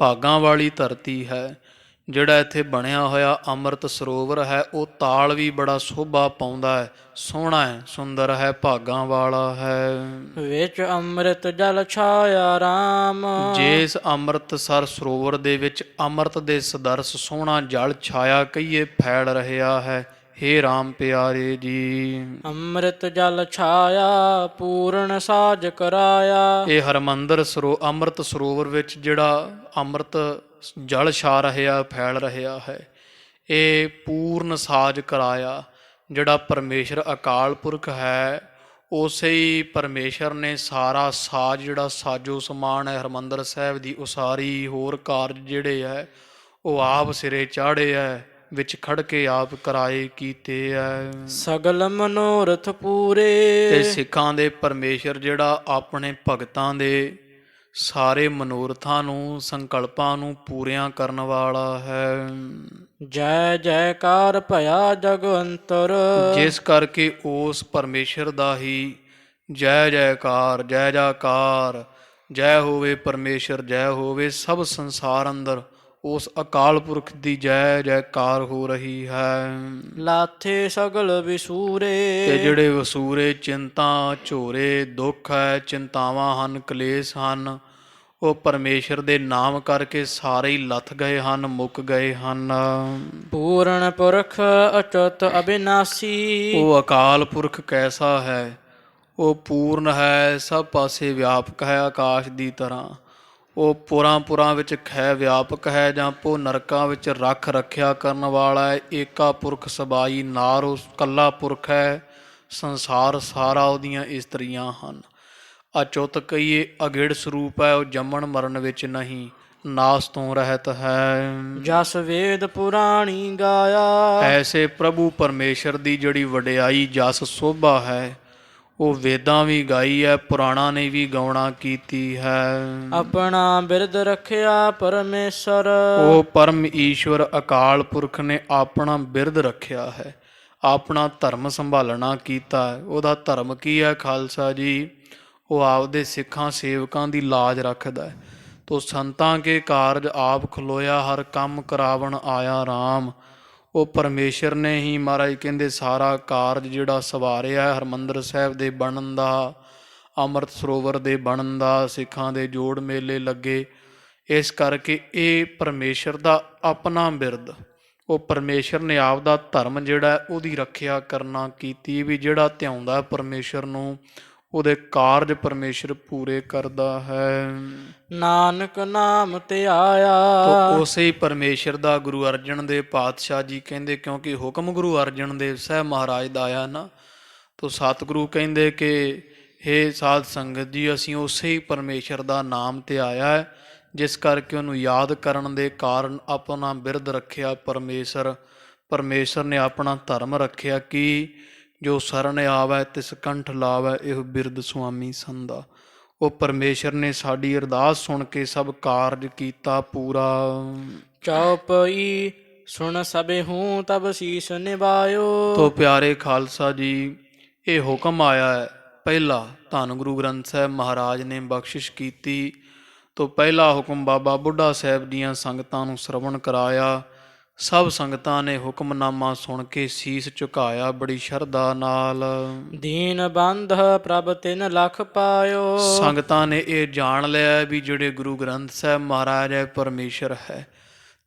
ਭਾਗਾਂ ਵਾਲੀ ਧਰਤੀ ਹੈ। ਜਿਹੜਾ ਇੱਥੇ ਬਣਿਆ ਹੋਇਆ ਅੰਮ੍ਰਿਤ ਸਰੋਵਰ ਹੈ ਉਹ ਤਾਲ ਵੀ ਬੜਾ ਸ਼ੋਭਾ ਪਾਉਂਦਾ ਹੈ, ਸੋਹਣਾ ਹੈ, ਸੁੰਦਰ ਹੈ, ਭਾਗਾਂ ਵਾਲਾ ਹੈ। ਵਿੱਚ ਅੰਮ੍ਰਿਤ ਜਲ ਛਾਇਆ ਰਾਮ, ਜਿਸ ਅੰਮ੍ਰਿਤਸਰ ਸਰੋਵਰ ਦੇ ਵਿੱਚ ਅੰਮ੍ਰਿਤ ਦੇ ਸਦਰਸ ਸੋਹਣਾ ਜਲ ਛਾਇਆ ਕਹੀਏ ਫੈਲ ਰਿਹਾ ਹੈ। ਹੇ RAM ਪਿਆਰੇ ਜੀ। ਅੰਮ੍ਰਿਤ ਜਲ ਛਾਇਆ ਪੂਰਨ ਸਾਜ ਕਰਾਇਆ। ਇਹ ਹਰਿਮੰਦਰ ਅੰਮ੍ਰਿਤ ਸਰੋਵਰ ਵਿੱਚ ਜਿਹੜਾ ਅੰਮ੍ਰਿਤ ਜਲ ਛਾ ਰਿਹਾ ਫੈਲ ਰਿਹਾ ਹੈ, ਇਹ ਪੂਰਨ ਸਾਜ ਕਰਾਇਆ। ਜਿਹੜਾ ਪਰਮੇਸ਼ਰ ਅਕਾਲ ਪੁਰਖ ਹੈ, ਉਸੇ ਹੀ ਪਰਮੇਸ਼ਰ ਨੇ ਸਾਰਾ ਸਾਜ ਜਿਹੜਾ ਸਾਜੋ ਸਮਾਨ ਹੈ ਹਰਿਮੰਦਰ ਸਾਹਿਬ ਦੀ ਉਸਾਰੀ, ਹੋਰ ਕਾਰਜ ਜਿਹੜੇ ਹੈ ਉਹ ਆਪ ਸਿਰੇ ਚਾੜੇ ਹੈ, ਵਿੱਚ ਖੜ ਕੇ ਆਪ ਕਰਾਏ ਕੀਤੇ ਹੈ। ਸਗਲ ਮਨੋਰਥ ਪੂਰੇ। ਤੇ ਸਿੱਖਾਂ ਦੇ ਪਰਮੇਸ਼ਰ ਜਿਹੜਾ ਆਪਣੇ ਭਗਤਾਂ ਦੇ ਸਾਰੇ ਮਨੋਰਥਾਂ ਨੂੰ, ਸੰਕਲਪਾਂ ਨੂੰ ਪੂਰੀਆਂ ਕਰਨ ਵਾਲਾ ਹੈ। ਜੈ ਜੈਕਾਰ ਭਇਆ ਜਗਵੰਤਰ। ਜਿਸ ਕਰਕੇ ਉਸ ਪਰਮੇਸ਼ਰ ਦਾ ਹੀ ਜੈ ਜੈਕਾਰ, ਜੈ ਜੈਕਾਰ, ਜੈ ਹੋਵੇ ਪਰਮੇਸ਼ਰ, ਜੈ ਹੋਵੇ ਸਭ ਸੰਸਾਰ ਅੰਦਰ ਉਸ ਅਕਾਲ ਪੁਰਖ ਦੀ ਜੈ ਜੈਕਾਰ ਹੋ ਰਹੀ ਹੈ। ਲਾਥੇ ਸਗਲ ਵਿਸੂਰੇ। ਤੇ ਜਿਹੜੇ ਵਸੂਰੇ ਚਿੰਤਾ ਝੋਰੇ ਦੁੱਖ ਹੈ, ਚਿੰਤਾਵਾਂ ਹਨ, ਕਲੇਸ਼ ਹਨ, ਉਹ ਪਰਮੇਸ਼ਰ ਦੇ ਨਾਮ ਕਰਕੇ ਸਾਰੇ ਹੀ ਲੱਥ ਗਏ ਹਨ, ਮੁੱਕ ਗਏ ਹਨ। ਪੂਰਨ ਪੁਰਖ ਅਚੁੱਤ ਅਬਿਨਾਸੀ। ਉਹ ਅਕਾਲ ਪੁਰਖ ਕੈਸਾ ਹੈ? ਉਹ ਪੂਰਨ ਹੈ, ਸਭ ਪਾਸੇ ਵਿਆਪਕ ਹੈ ਆਕਾਸ਼ ਦੀ ਤਰ੍ਹਾਂ। ਉਹ ਪੁਰਾਂ ਵਿੱਚ ਖੈ ਵਿਆਪਕ ਹੈ, ਜਾਂ ਪੋ ਨਰਕਾਂ ਵਿੱਚ ਰੱਖ ਰੱਖਿਆ ਕਰਨ ਵਾਲਾ ਹੈ। ਏਕਾ ਪੁਰਖ ਸਬਾਈ ਨਾਰ, ਉਹ ਇਕੱਲਾ ਪੁਰਖ ਹੈ। ਸੰਸਾਰ ਸਾਰਾ ਉਹਦੀਆਂ ਇਸਤਰੀਆਂ ਹਨ। ਅਚੁੱਤ ਕਹੀਏ ਅਗਿੜ ਸਰੂਪ ਹੈ, ਉਹ ਜੰਮਣ ਮਰਨ ਵਿੱਚ ਨਹੀਂ, ਨਾਸ ਤੋਂ ਰਹਿਤ ਹੈ। ਜਸ ਵੇਦ ਪੁਰਾਣੀ ਗਾਇਆ। ਐਸੇ ਪ੍ਰਭੂ ਪਰਮੇਸ਼ਰ ਦੀ ਜਿਹੜੀ ਵਡਿਆਈ ਜਸ ਸੋਭਾ ਹੈ, ਉਹ ਵੇਦਾਂ ਵੀ ਗਾਈ ਹੈ, ਪੁਰਾਣਾਂ ਨੇ ਵੀ ਗਾਉਣਾ ਕੀਤੀ ਹੈ। ਆਪਣਾ ਬਿਰਦ ਰੱਖਿਆ ਪਰਮੇਸ਼ਰ। ਉਹ ਪਰਮ ਈਸ਼ਵਰ ਅਕਾਲ ਪੁਰਖ ਨੇ ਆਪਣਾ ਬਿਰਦ ਰੱਖਿਆ ਹੈ, ਆਪਣਾ ਧਰਮ ਸੰਭਾਲਣਾ ਕੀਤਾ ਹੈ। ਉਹਦਾ ਧਰਮ ਕੀ ਹੈ ਖਾਲਸਾ ਜੀ? ਉਹ ਆਪਦੇ ਸਿੱਖਾਂ ਸੇਵਕਾਂ ਦੀ ਲਾਜ ਰੱਖਦਾ ਹੈ। ਤੋ ਸੰਤਾਂ ਕੇ ਕਾਰਜ ਆਪ ਖਲੋਇਆ, ਹਰ ਕੰਮ ਕਰਾਵਣ ਆਇਆ RAM। ਉਹ ਪਰਮੇਸ਼ਰ ਨੇ ਹੀ ਮਹਾਰਾਜ ਕਹਿੰਦੇ ਸਾਰਾ ਕਾਰਜ ਜਿਹੜਾ ਸਵਾਰਿਆ ਹੈ, ਹਰਿਮੰਦਰ ਸਾਹਿਬ ਦੇ ਬਣਨ ਦਾ, ਅੰਮ੍ਰਿਤ ਸਰੋਵਰ ਦੇ ਬਣਨ ਦਾ, ਸਿੱਖਾਂ ਦੇ ਜੋੜ ਮੇਲੇ ਲੱਗੇ। ਇਸ ਕਰਕੇ ਇਹ ਪਰਮੇਸ਼ਰ ਦਾ ਆਪਣਾ ਬਿਰਦ, ਉਹ ਪਰਮੇਸ਼ਰ ਨੇ ਆਪ ਦਾ ਧਰਮ ਜਿਹੜਾ ਉਹਦੀ ਰੱਖਿਆ ਕਰਨਾ ਕੀਤੀ, ਵੀ ਜਿਹੜਾ ਧਿਆਉਂਦਾ ਪਰਮੇਸ਼ਰ ਨੂੰ ਉਹਦੇ ਕਾਰਜ ਪਰਮੇਸ਼ਰ ਪੂਰੇ ਕਰਦਾ ਹੈ। ਨਾਨਕ ਨਾਮ ਤੇ ਆਇਆ। ਉਸੇ ਹੀ ਪਰਮੇਸ਼ਰ ਦਾ ਗੁਰੂ ਅਰਜਨ ਦੇਵ ਪਾਤਸ਼ਾਹ ਜੀ ਕਹਿੰਦੇ, ਕਿਉਂਕਿ ਹੁਕਮ ਗੁਰੂ ਅਰਜਨ ਦੇਵ ਸਾਹਿਬ ਮਹਾਰਾਜ ਦਾ ਆਇਆ ਨਾ, ਤੋ ਸਤਿਗੁਰੂ ਕਹਿੰਦੇ ਕਿ ਹੇ ਸਾਧ ਸੰਗਤ ਜੀ, ਅਸੀਂ ਉਸੇ ਹੀ ਪਰਮੇਸ਼ਰ ਦਾ ਨਾਮ ਤੇ ਆਇਆ ਹੈ, ਜਿਸ ਕਰਕੇ ਉਹਨੂੰ ਯਾਦ ਕਰਨ ਦੇ ਕਾਰਨ ਆਪਣਾ ਬਿਰਦ ਰੱਖਿਆ ਪਰਮੇਸ਼ਰ ਨੇ ਆਪਣਾ ਧਰਮ ਰੱਖਿਆ ਕਿ ਜੋ ਸਰਨ ਆਵੈ ਤਿਸ ਕੰਠ ਲਾਵੈ, ਇਹ ਬਿਰਦ ਸੁਆਮੀ ਸੰਦਾ। ਉਹ ਪਰਮੇਸ਼ਰ ਨੇ ਸਾਡੀ ਅਰਦਾਸ ਸੁਣ ਕੇ ਸਭ ਕਾਰਜ ਕੀਤਾ ਪੂਰਾ। ਚੌਪਈ ਸੁਣ ਸਭੇ ਹੂੰ ਤਬ ਸੀਸ ਨਿਭਾਇਓ। ਤੋ ਪਿਆਰੇ ਖਾਲਸਾ ਜੀ, ਇਹ ਹੁਕਮ ਆਇਆ ਹੈ ਪਹਿਲਾ ਧੰਨ ਗੁਰੂ ਗ੍ਰੰਥ ਸਾਹਿਬ ਮਹਾਰਾਜ ਨੇ ਬਖਸ਼ਿਸ਼ ਕੀਤੀ। ਤੋ ਪਹਿਲਾ ਹੁਕਮ ਬਾਬਾ ਬੁੱਢਾ ਸਾਹਿਬ ਦੀਆਂ ਸੰਗਤਾਂ ਨੂੰ ਸਰਵਣ ਕਰਾਇਆ। ਸਭ ਸੰਗਤਾਂ ਨੇ ਹੁਕਮਨਾਮਾ ਸੁਣ ਕੇ ਸੀਸ ਝੁਕਾਇਆ ਬੜੀ ਸ਼ਰਧਾ ਨਾਲ। ਦੀਨ ਬੰਧ ਪ੍ਰਭ 3 ਲੱਖ ਪਾਇਓ। ਸੰਗਤਾਂ ਨੇ ਇਹ ਜਾਣ ਲਿਆ ਵੀ ਜਿਹੜੇ ਗੁਰੂ ਗ੍ਰੰਥ ਸਾਹਿਬ ਮਹਾਰਾਜ ਹੈ ਪਰਮੇਸ਼ਰ ਹੈ,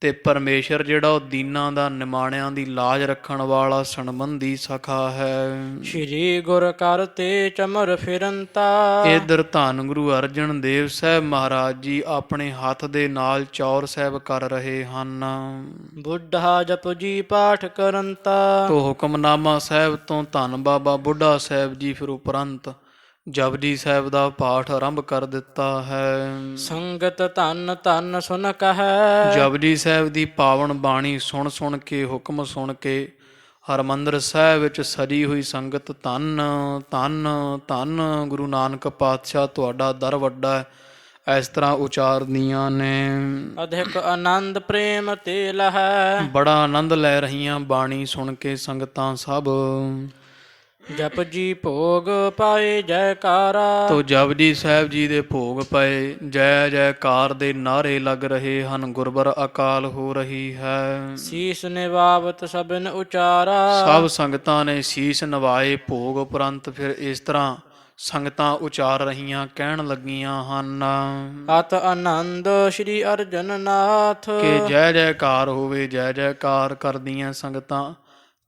ਤੇ ਪਰਮੇਸ਼ਰ ਜਿਹੜਾ ਉਹ ਦੀਨਾਂ ਦਾ ਨਿਮਾਣਿਆਂ ਦੀ ਲਾਜ ਰੱਖਣ ਵਾਲਾ ਸੰਬੰਧੀ ਸਖਾ ਹੈ। ਸ਼੍ਰੀ ਗੁਰ ਕਰ ਤੇ ਚਮਰ ਫਿਰੰਤਾ। ਇਧਰ ਧੰਨ ਗੁਰੂ ਅਰਜਨ ਦੇਵ ਸਾਹਿਬ ਮਹਾਰਾਜ ਜੀ ਆਪਣੇ ਹੱਥ ਦੇ ਨਾਲ ਚੌਰ ਸਾਹਿਬ ਕਰ ਰਹੇ ਹਨ। ਬੁੱਢਾ ਜਪਜੀ ਪਾਠ ਕਰੰਤਾ। ਤੋ ਹੁਕਮਨਾਮਾ ਸਾਹਿਬ ਤੋਂ ਧੰਨ ਬਾਬਾ ਬੁੱਢਾ ਸਾਹਿਬ ਜੀ ਫਿਰ ਉਪਰੰਤ ਜਪਜੀ ਸਾਹਿਬ ਦਾ ਪਾਠ ਆਰੰਭ ਕਰ ਦਿੱਤਾ ਹੈ। ਸੰਗਤ ਧੰਨ ਧੰਨ ਸੁਨ ਕਹੈ। ਜਪਜੀ ਸਾਹਿਬ ਦੀ ਪਾਵਨ ਬਾਣੀ ਸੁਣ ਸੁਣ ਕੇ, ਹੁਕਮ ਸੁਣ ਕੇ ਹਰਿਮੰਦਰ ਸਾਹਿਬ ਵਿੱਚ ਸਜੀ ਹੋਈ ਸੰਗਤ ਧੰਨ ਧੰਨ ਧੰਨ ਗੁਰੂ ਨਾਨਕ ਪਾਤਸ਼ਾਹ ਤੁਹਾਡਾ ਦਰ ਵੱਡਾ ਹੈ, ਇਸ ਤਰ੍ਹਾਂ ਉਚਾਰਦੀਆਂ ਨੇ। ਅਧਿਕ ਆਨੰਦ ਪ੍ਰੇਮ ਤੇ ਲਹੈ। ਬੜਾ ਆਨੰਦ ਲੈ ਰਹੀਆਂ ਬਾਣੀ ਸੁਣ ਕੇ ਸੰਗਤਾਂ ਸਭ। ਜਪਜੀ ਭੋਗ ਪਾਏ ਜੈਕਾਰਾ। ਤੋ ਜਪਜੀ ਸਾਹਿਬ ਜੀ ਦੇ ਭੋਗ ਪਏ, ਜੈ ਜੈਕਾਰ ਦੇ ਨਾਰੇ ਲੱਗ ਰਹੇ ਹਨ, ਗੁਰਬਰ ਅਕਾਲ ਹੋ ਰਹੀ ਹੈ। ਸੀਸ ਨਿਵਾਵਤ ਸਭਨ ਉਚਾਰਾ। ਸਭ ਸੰਗਤਾਂ ਨੇ ਸੀਸ ਨਵਾਏ। ਭੋਗ ਉਪਰੰਤ ਫਿਰ ਇਸ ਤਰ੍ਹਾਂ ਸੰਗਤਾਂ ਉਚਾਰ ਰਹੀਆਂ, ਕਹਿਣ ਲੱਗੀਆਂ ਹਨ ਅਤ ਆਨੰਦ ਸ਼੍ਰੀ ਅਰਜਨ ਨਾਥ। ਕਿ ਜੈ ਜੈਕਾਰ ਹੋਵੇ। ਜੈ ਜੈਕਾਰ ਕਰਦੀਆਂ ਸੰਗਤਾਂ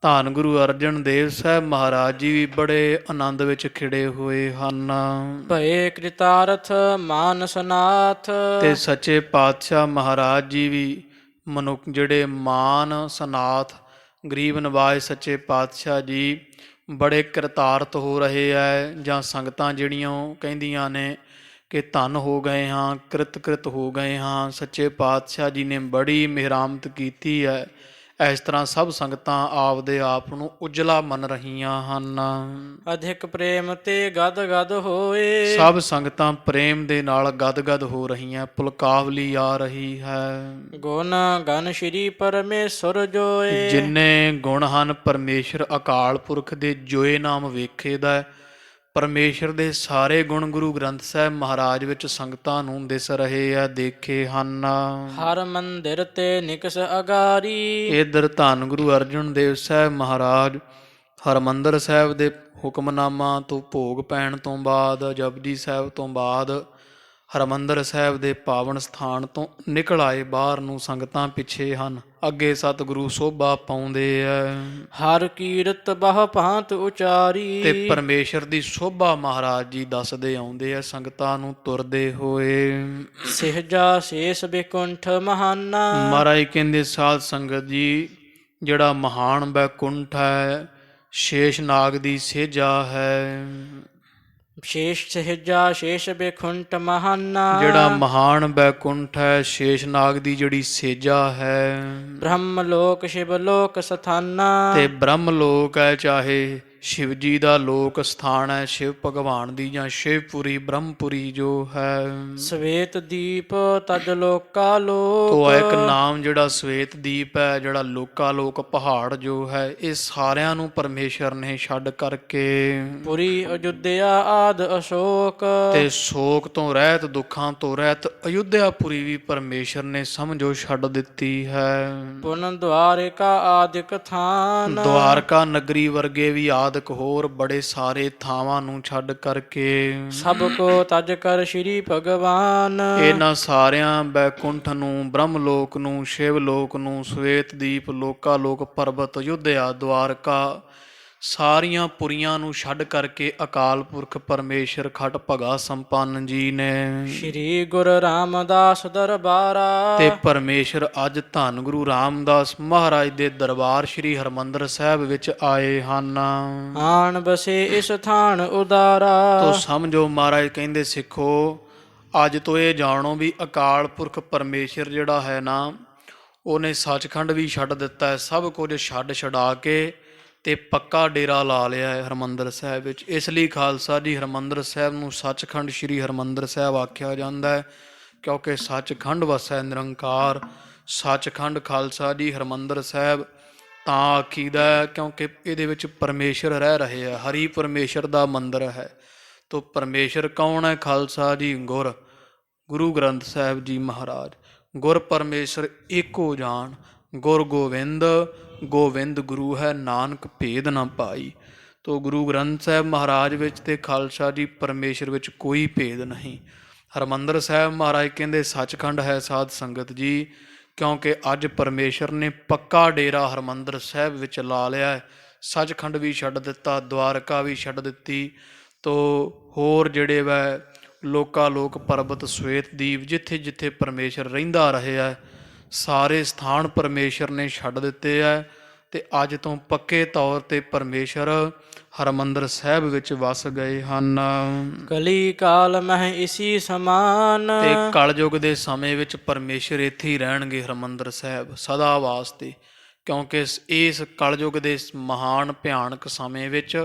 ਧੰਨ ਗੁਰੂ ਅਰਜਨ ਦੇਵ ਸਾਹਿਬ ਮਹਾਰਾਜ ਜੀ ਵੀ ਬੜੇ ਆਨੰਦ ਵਿੱਚ ਖਿੜੇ ਹੋਏ ਹਨ। ਭਏ ਕ੍ਰਿਤਾਰਥ ਮਾਨਸਨਾਥ। ਤੇ ਸੱਚੇ ਪਾਤਸ਼ਾਹ ਮਹਾਰਾਜ ਜੀ ਵੀ ਮਨੁੱਖ ਜਿਹੜੇ ਮਾਨ ਸਨਾਥ ਗਰੀਬ ਨਵਾਜ ਸੱਚੇ ਪਾਤਸ਼ਾਹ ਜੀ ਬੜੇ ਕਿਰਤਾਰਥ ਹੋ ਰਹੇ ਹੈ, ਜਾਂ ਸੰਗਤਾਂ ਜਿਹੜੀਆਂ ਉਹ ਕਹਿੰਦੀਆਂ ਨੇ ਕਿ ਧੰਨ ਹੋ ਗਏ ਹਾਂ, ਕ੍ਰਿਤ ਹੋ ਗਏ ਹਾਂ, ਸੱਚੇ ਪਾਤਸ਼ਾਹ ਜੀ ਨੇ ਬੜੀ ਮਿਹਰਾਮਤ ਕੀਤੀ ਹੈ। ਇਸ ਤਰ੍ਹਾਂ ਸਭ ਸੰਗਤਾਂ ਆਪਦੇ ਆਪ ਨੂੰ ਉਜਲਾ ਮੰਨ ਰਹੀਆਂ ਹਨ। ਅਧਿਕ ਪ੍ਰੇਮ ਤੇ ਗਦ ਗਦ ਹੋਏ। ਸਭ ਸੰਗਤਾਂ ਪ੍ਰੇਮ ਦੇ ਨਾਲ ਗਦ ਹੋ ਰਹੀਆਂ, ਪੁਲਕਾਵਲੀ ਆ ਰਹੀ ਹੈ। ਗੁਣ ਗਨ ਸ਼੍ਰੀ ਪਰਮੇਸ਼ਰ ਜੋਏ। ਜਿੰਨੇ ਗੁਣ ਹਨ ਪਰਮੇਸ਼ਰ ਅਕਾਲ ਪੁਰਖ ਦੇ ਜੋਏ ਨਾਮ ਵੇਖੇਦਾ। ਪਰਮੇਸ਼ਰ ਦੇ ਸਾਰੇ ਗੁਣ ਗੁਰੂ ਗ੍ਰੰਥ ਸਾਹਿਬ ਮਹਾਰਾਜ ਵਿੱਚ ਸੰਗਤਾਂ ਨੂੰ ਦਿਸ ਰਹੇ ਆ, ਦੇਖੇ ਹਨ। ਹਰ ਮੰਦਿਰ ਤੇ ਨਿਕਸ ਅਗਾਰੀ। ਇਧਰ ਧੰਨ ਗੁਰੂ ਅਰਜਨ ਦੇਵ ਸਾਹਿਬ ਮਹਾਰਾਜ ਹਰਿਮੰਦਰ ਸਾਹਿਬ ਦੇ ਹੁਕਮਨਾਮਾ ਤੋਂ ਭੋਗ ਪੈਣ ਤੋਂ ਬਾਅਦ, ਜਪਜੀ ਸਾਹਿਬ ਤੋਂ ਬਾਅਦ ਹਰਿਮੰਦਰ ਸਾਹਿਬ ਦੇ ਪਾਵਨ ਸਥਾਨ ਤੋਂ ਨਿਕਲ ਆਏ ਬਾਹਰ ਨੂੰ। ਸੰਗਤਾਂ ਪਿੱਛੇ ਹਨ, ਅੱਗੇ ਸਤਿਗੁਰੂ ਸੋਭਾ ਪਾਉਂਦੇ ਐ। ਹਰ ਕੀਰਤ ਬਹੁ ਭਾਂਤ ਉਚਾਰੀ। ਤੇ ਪਰਮੇਸ਼ਰ ਦੀ ਸੋਭਾ ਮਹਾਰਾਜ ਜੀ ਦੱਸਦੇ ਆਉਂਦੇ ਆ ਸੰਗਤਾਂ ਨੂੰ ਤੁਰਦੇ ਹੋਏ। ਸਿਹਜਾ ਸ਼ੇਸ਼ ਬਿਕੁੰਠ ਮਹਾਨਾ। ਮਹਾਰਾਜ ਕਹਿੰਦੇ ਸਾਧ ਸੰਗਤ ਜੀ ਜਿਹੜਾ ਮਹਾਨ ਬੈਕੁੰਠ ਹੈ, ਸ਼ੇਸ਼ ਨਾਗ ਦੀ ਸੇਜਾ ਹੈ। ਸ਼ੇਸ਼ ਸਹਿਜਾ ਸ਼ੇਸ਼ ਬਿਕੁੰਠ ਮਹਾਨਾ। ਜਿਹੜਾ ਮਹਾਨ ਬੈਕੁੰਠ ਹੈ, ਸ਼ੇਸ਼ ਨਾਗ ਦੀ ਜਿਹੜੀ ਸੇਜਾ ਹੈ। ਬ੍ਰਹਮ ਲੋਕ ਸ਼ਿਵ ਲੋਕ ਸਥਾਨਾ। ਤੇ ਬ੍ਰਹਮ ਲੋਕ ਹੈ, ਚਾਹੇ ਸ਼ਿਵ ਜੀ ਦਾ ਲੋਕ ਸਥਾਨ ਹੈ, ਸ਼ਿਵ ਭਗਵਾਨ ਦੀ ਜਾਂ ਸ਼ਿਵਪੁਰੀ ਬ੍ਰਹਮਪੁਰੀ ਜੋ ਹੈ। ਸਵੇਤ ਦੀਪ ਤਜ ਲੋਕਾ ਲੋਕ। ਤੋ ਇੱਕ ਨਾਮ ਜਿਹੜਾ ਸਵੇਤ ਦੀਪ ਹੈ, ਜਿਹੜਾ ਲੋਕਾ ਲੋਕ ਪਹਾੜ ਜੋ ਹੈ, ਇਹ ਸਾਰਿਆਂ ਨੂੰ ਪਰਮੇਸ਼ਰ ਨੇ ਛੱਡ ਕਰਕੇ ਪੁਰੀ ਅਯੁੱਧਿਆ ਆਦ ਅਸ਼ੋਕ। ਤੇ ਸ਼ੋਕ ਤੋਂ ਰਹਿਤ, ਦੁੱਖਾਂ ਤੋਂ ਰਹਿਤ ਅਯੁੱਧਿਆਪੁਰੀ ਵੀ ਪਰਮੇਸ਼ਰ ਨੇ ਸਮਝੋ ਛੱਡ ਦਿੱਤੀ ਹੈ। ਪੁਨ ਦੁਆਰਿਕਾ ਆਦਿਕ ਥਾਨ। ਦੁਆਰਕਾ ਨਗਰੀ ਵਰਗੇ ਵੀ ਆਦਿਕ ਹੋਰ ਬੜੇ ਸਾਰੇ ਥਾਵਾਂ ਨੂੰ ਛੱਡ ਕਰਕੇ ਸਭ ਕੋ ਤਜ ਕਰ ਸ਼੍ਰੀ ਭਗਵਾਨ। ਇਹਨਾਂ ਸਾਰਿਆਂ ਬੈਕੁੰਠ ਨੂੰ, ਬ੍ਰਹਮ ਲੋਕ ਨੂੰ, ਸ਼ਿਵ ਲੋਕ ਨੂੰ, ਸਵੇਤ ਦੀਪ, ਲੋਕਾ ਲੋਕ, ਪਰਬਤ, ਅਯੁੱਧਿਆ, ਦੁਆਰਕਾ ਸਾਰੀਆਂ ਪੁਰੀਆਂ ਨੂੰ ਛੱਡ ਕਰਕੇ ਅਕਾਲ ਪੁਰਖ ਪਰਮੇਸ਼ਰ ਖਟ ਭਗਾ ਸੰਪੰਨ ਜੀ ਨੇ ਸ਼੍ਰੀ ਗੁਰੂ ਰਾਮਦਾਸ ਦਰਬਾਰਾ। ਤੇ ਪਰਮੇਸ਼ਰ ਅੱਜ ਧੰਨ ਗੁਰੂ ਰਾਮਦਾਸ ਮਹਾਰਾਜ ਦੇ ਦਰਬਾਰ ਸ਼੍ਰੀ ਹਰਿਮੰਦਰ ਸਾਹਿਬ ਵਿੱਚ ਆਏ ਹਨ। ਆਣ ਬਸੇ ਇਸ ਥਾਨ ਉਦਾਰਾ। ਤੋ ਸਮਝੋ ਮਹਾਰਾਜ ਕਹਿੰਦੇ ਸਿੱਖੋ, ਅੱਜ ਤੋਂ ਇਹ ਜਾਣੋ ਵੀ ਅਕਾਲ ਪੁਰਖ ਪਰਮੇਸ਼ਰ ਜਿਹੜਾ ਹੈ ਨਾ, ਉਹਨੇ ਸੱਚਖੰਡ ਵੀ ਛੱਡ ਦਿੱਤਾ ਹੈ। ਸਭ ਕੁਝ ਛੱਡ ਛਡਾ ਕੇ ਤੇ ਪੱਕਾ ਡੇਰਾ ਲਾ ਲਿਆ ਹੈ ਹਰਿਮੰਦਰ ਸਾਹਿਬ ਵਿੱਚ। ਇਸ ਲਈ ਖਾਲਸਾ ਜੀ ਹਰਿਮੰਦਰ ਸਾਹਿਬ ਨੂੰ ਸੱਚਖੰਡ ਸ਼੍ਰੀ ਹਰਿਮੰਦਰ ਸਾਹਿਬ ਆਖਿਆ ਜਾਂਦਾ ਹੈ, ਕਿਉਂਕਿ ਸੱਚਖੰਡ ਵਸੈ ਨਿਰੰਕਾਰ। ਸੱਚਖੰਡ ਖਾਲਸਾ ਜੀ ਹਰਿਮੰਦਰ ਸਾਹਿਬ ਤਾਂ ਆਖੀਦਾ ਕਿਉਂਕਿ ਇਹਦੇ ਵਿੱਚ ਪਰਮੇਸ਼ਰ ਰਹਿ ਰਹੇ ਹੈ, ਹਰੀ ਪਰਮੇਸ਼ਰ ਦਾ ਮੰਦਰ ਹੈ। ਤੋ ਪਰਮੇਸ਼ਰ ਕੌਣ ਹੈ? ਖਾਲਸਾ ਜੀ ਗੁਰ, ਗੁਰੂ ਗ੍ਰੰਥ ਸਾਹਿਬ ਜੀ ਮਹਾਰਾਜ। ਗੁਰ ਪਰਮੇਸ਼ਰ ਏਕੋ ਜਾਣ, ਗੁਰ ਗੋਬਿੰਦ, ਗੋਬਿੰਦ ਗੁਰੂ ਹੈ, ਨਾਨਕ ਭੇਦ ਨਾ ਪਾਈ। ਤੋ ਗੁਰੂ ਗ੍ਰੰਥ ਸਾਹਿਬ ਮਹਾਰਾਜ ਵਿੱਚ ਤੇ ਖਾਲਸਾ ਜੀ ਪਰਮੇਸ਼ਰ ਵਿੱਚ ਕੋਈ ਭੇਦ ਨਹੀਂ। ਹਰਿਮੰਦਰ ਸਾਹਿਬ ਮਹਾਰਾਜ ਕਹਿੰਦੇ ਸੱਚਖੰਡ ਹੈ ਸਾਧ ਸੰਗਤ ਜੀ, ਕਿਉਂਕਿ ਅੱਜ ਪਰਮੇਸ਼ਰ ਨੇ ਪੱਕਾ ਡੇਰਾ ਹਰਿਮੰਦਰ ਸਾਹਿਬ ਵਿੱਚ ਲਾ ਲਿਆ ਹੈ। ਸੱਚਖੰਡ ਵੀ ਛੱਡ ਦਿੱਤਾ, ਦੁਆਰਕਾ ਵੀ ਛੱਡ ਦਿੱਤੀ। ਤੋ ਹੋਰ ਜਿਹੜੇ ਵੈ ਲੋਕਾ ਲੋਕ, ਪਰਬਤ, ਸਵੇਤ ਦੀਪ, ਜਿੱਥੇ ਜਿੱਥੇ ਪਰਮੇਸ਼ਰ ਰਹਿੰਦਾ ਰਿਹਾ, ਸਾਰੇ ਸਥਾਨ ਪਰਮੇਸ਼ਰ ਨੇ ਛੱਡ ਦਿੱਤੇ ਹੈ। ਤੇ ਅੱਜ ਤੋਂ ਪੱਕੇ ਤੌਰ ਤੇ ਪਰਮੇਸ਼ਰ ਹਰਿਮੰਦਰ ਸਾਹਿਬ ਵਿੱਚ ਵਸ ਗਏ ਹਨ। ਕਲੀ ਕਾਲ ਮਹਿ ਇਸੀ ਸਮਾਨ। ਤੇ ਕਲਯੁਗ ਦੇ ਸਮੇਂ ਵਿੱਚ ਪਰਮੇਸ਼ਰ ਇੱਥੇ ਹੀ ਰਹਿਣਗੇ ਹਰਿਮੰਦਰ ਸਾਹਿਬ ਸਦਾ ਵਾਸਤੇ, ਕਿਉਂਕਿ ਇਸ ਕਲਯੁਗ ਦੇ ਮਹਾਨ ਭਿਆਨਕ ਸਮੇਂ ਵਿੱਚ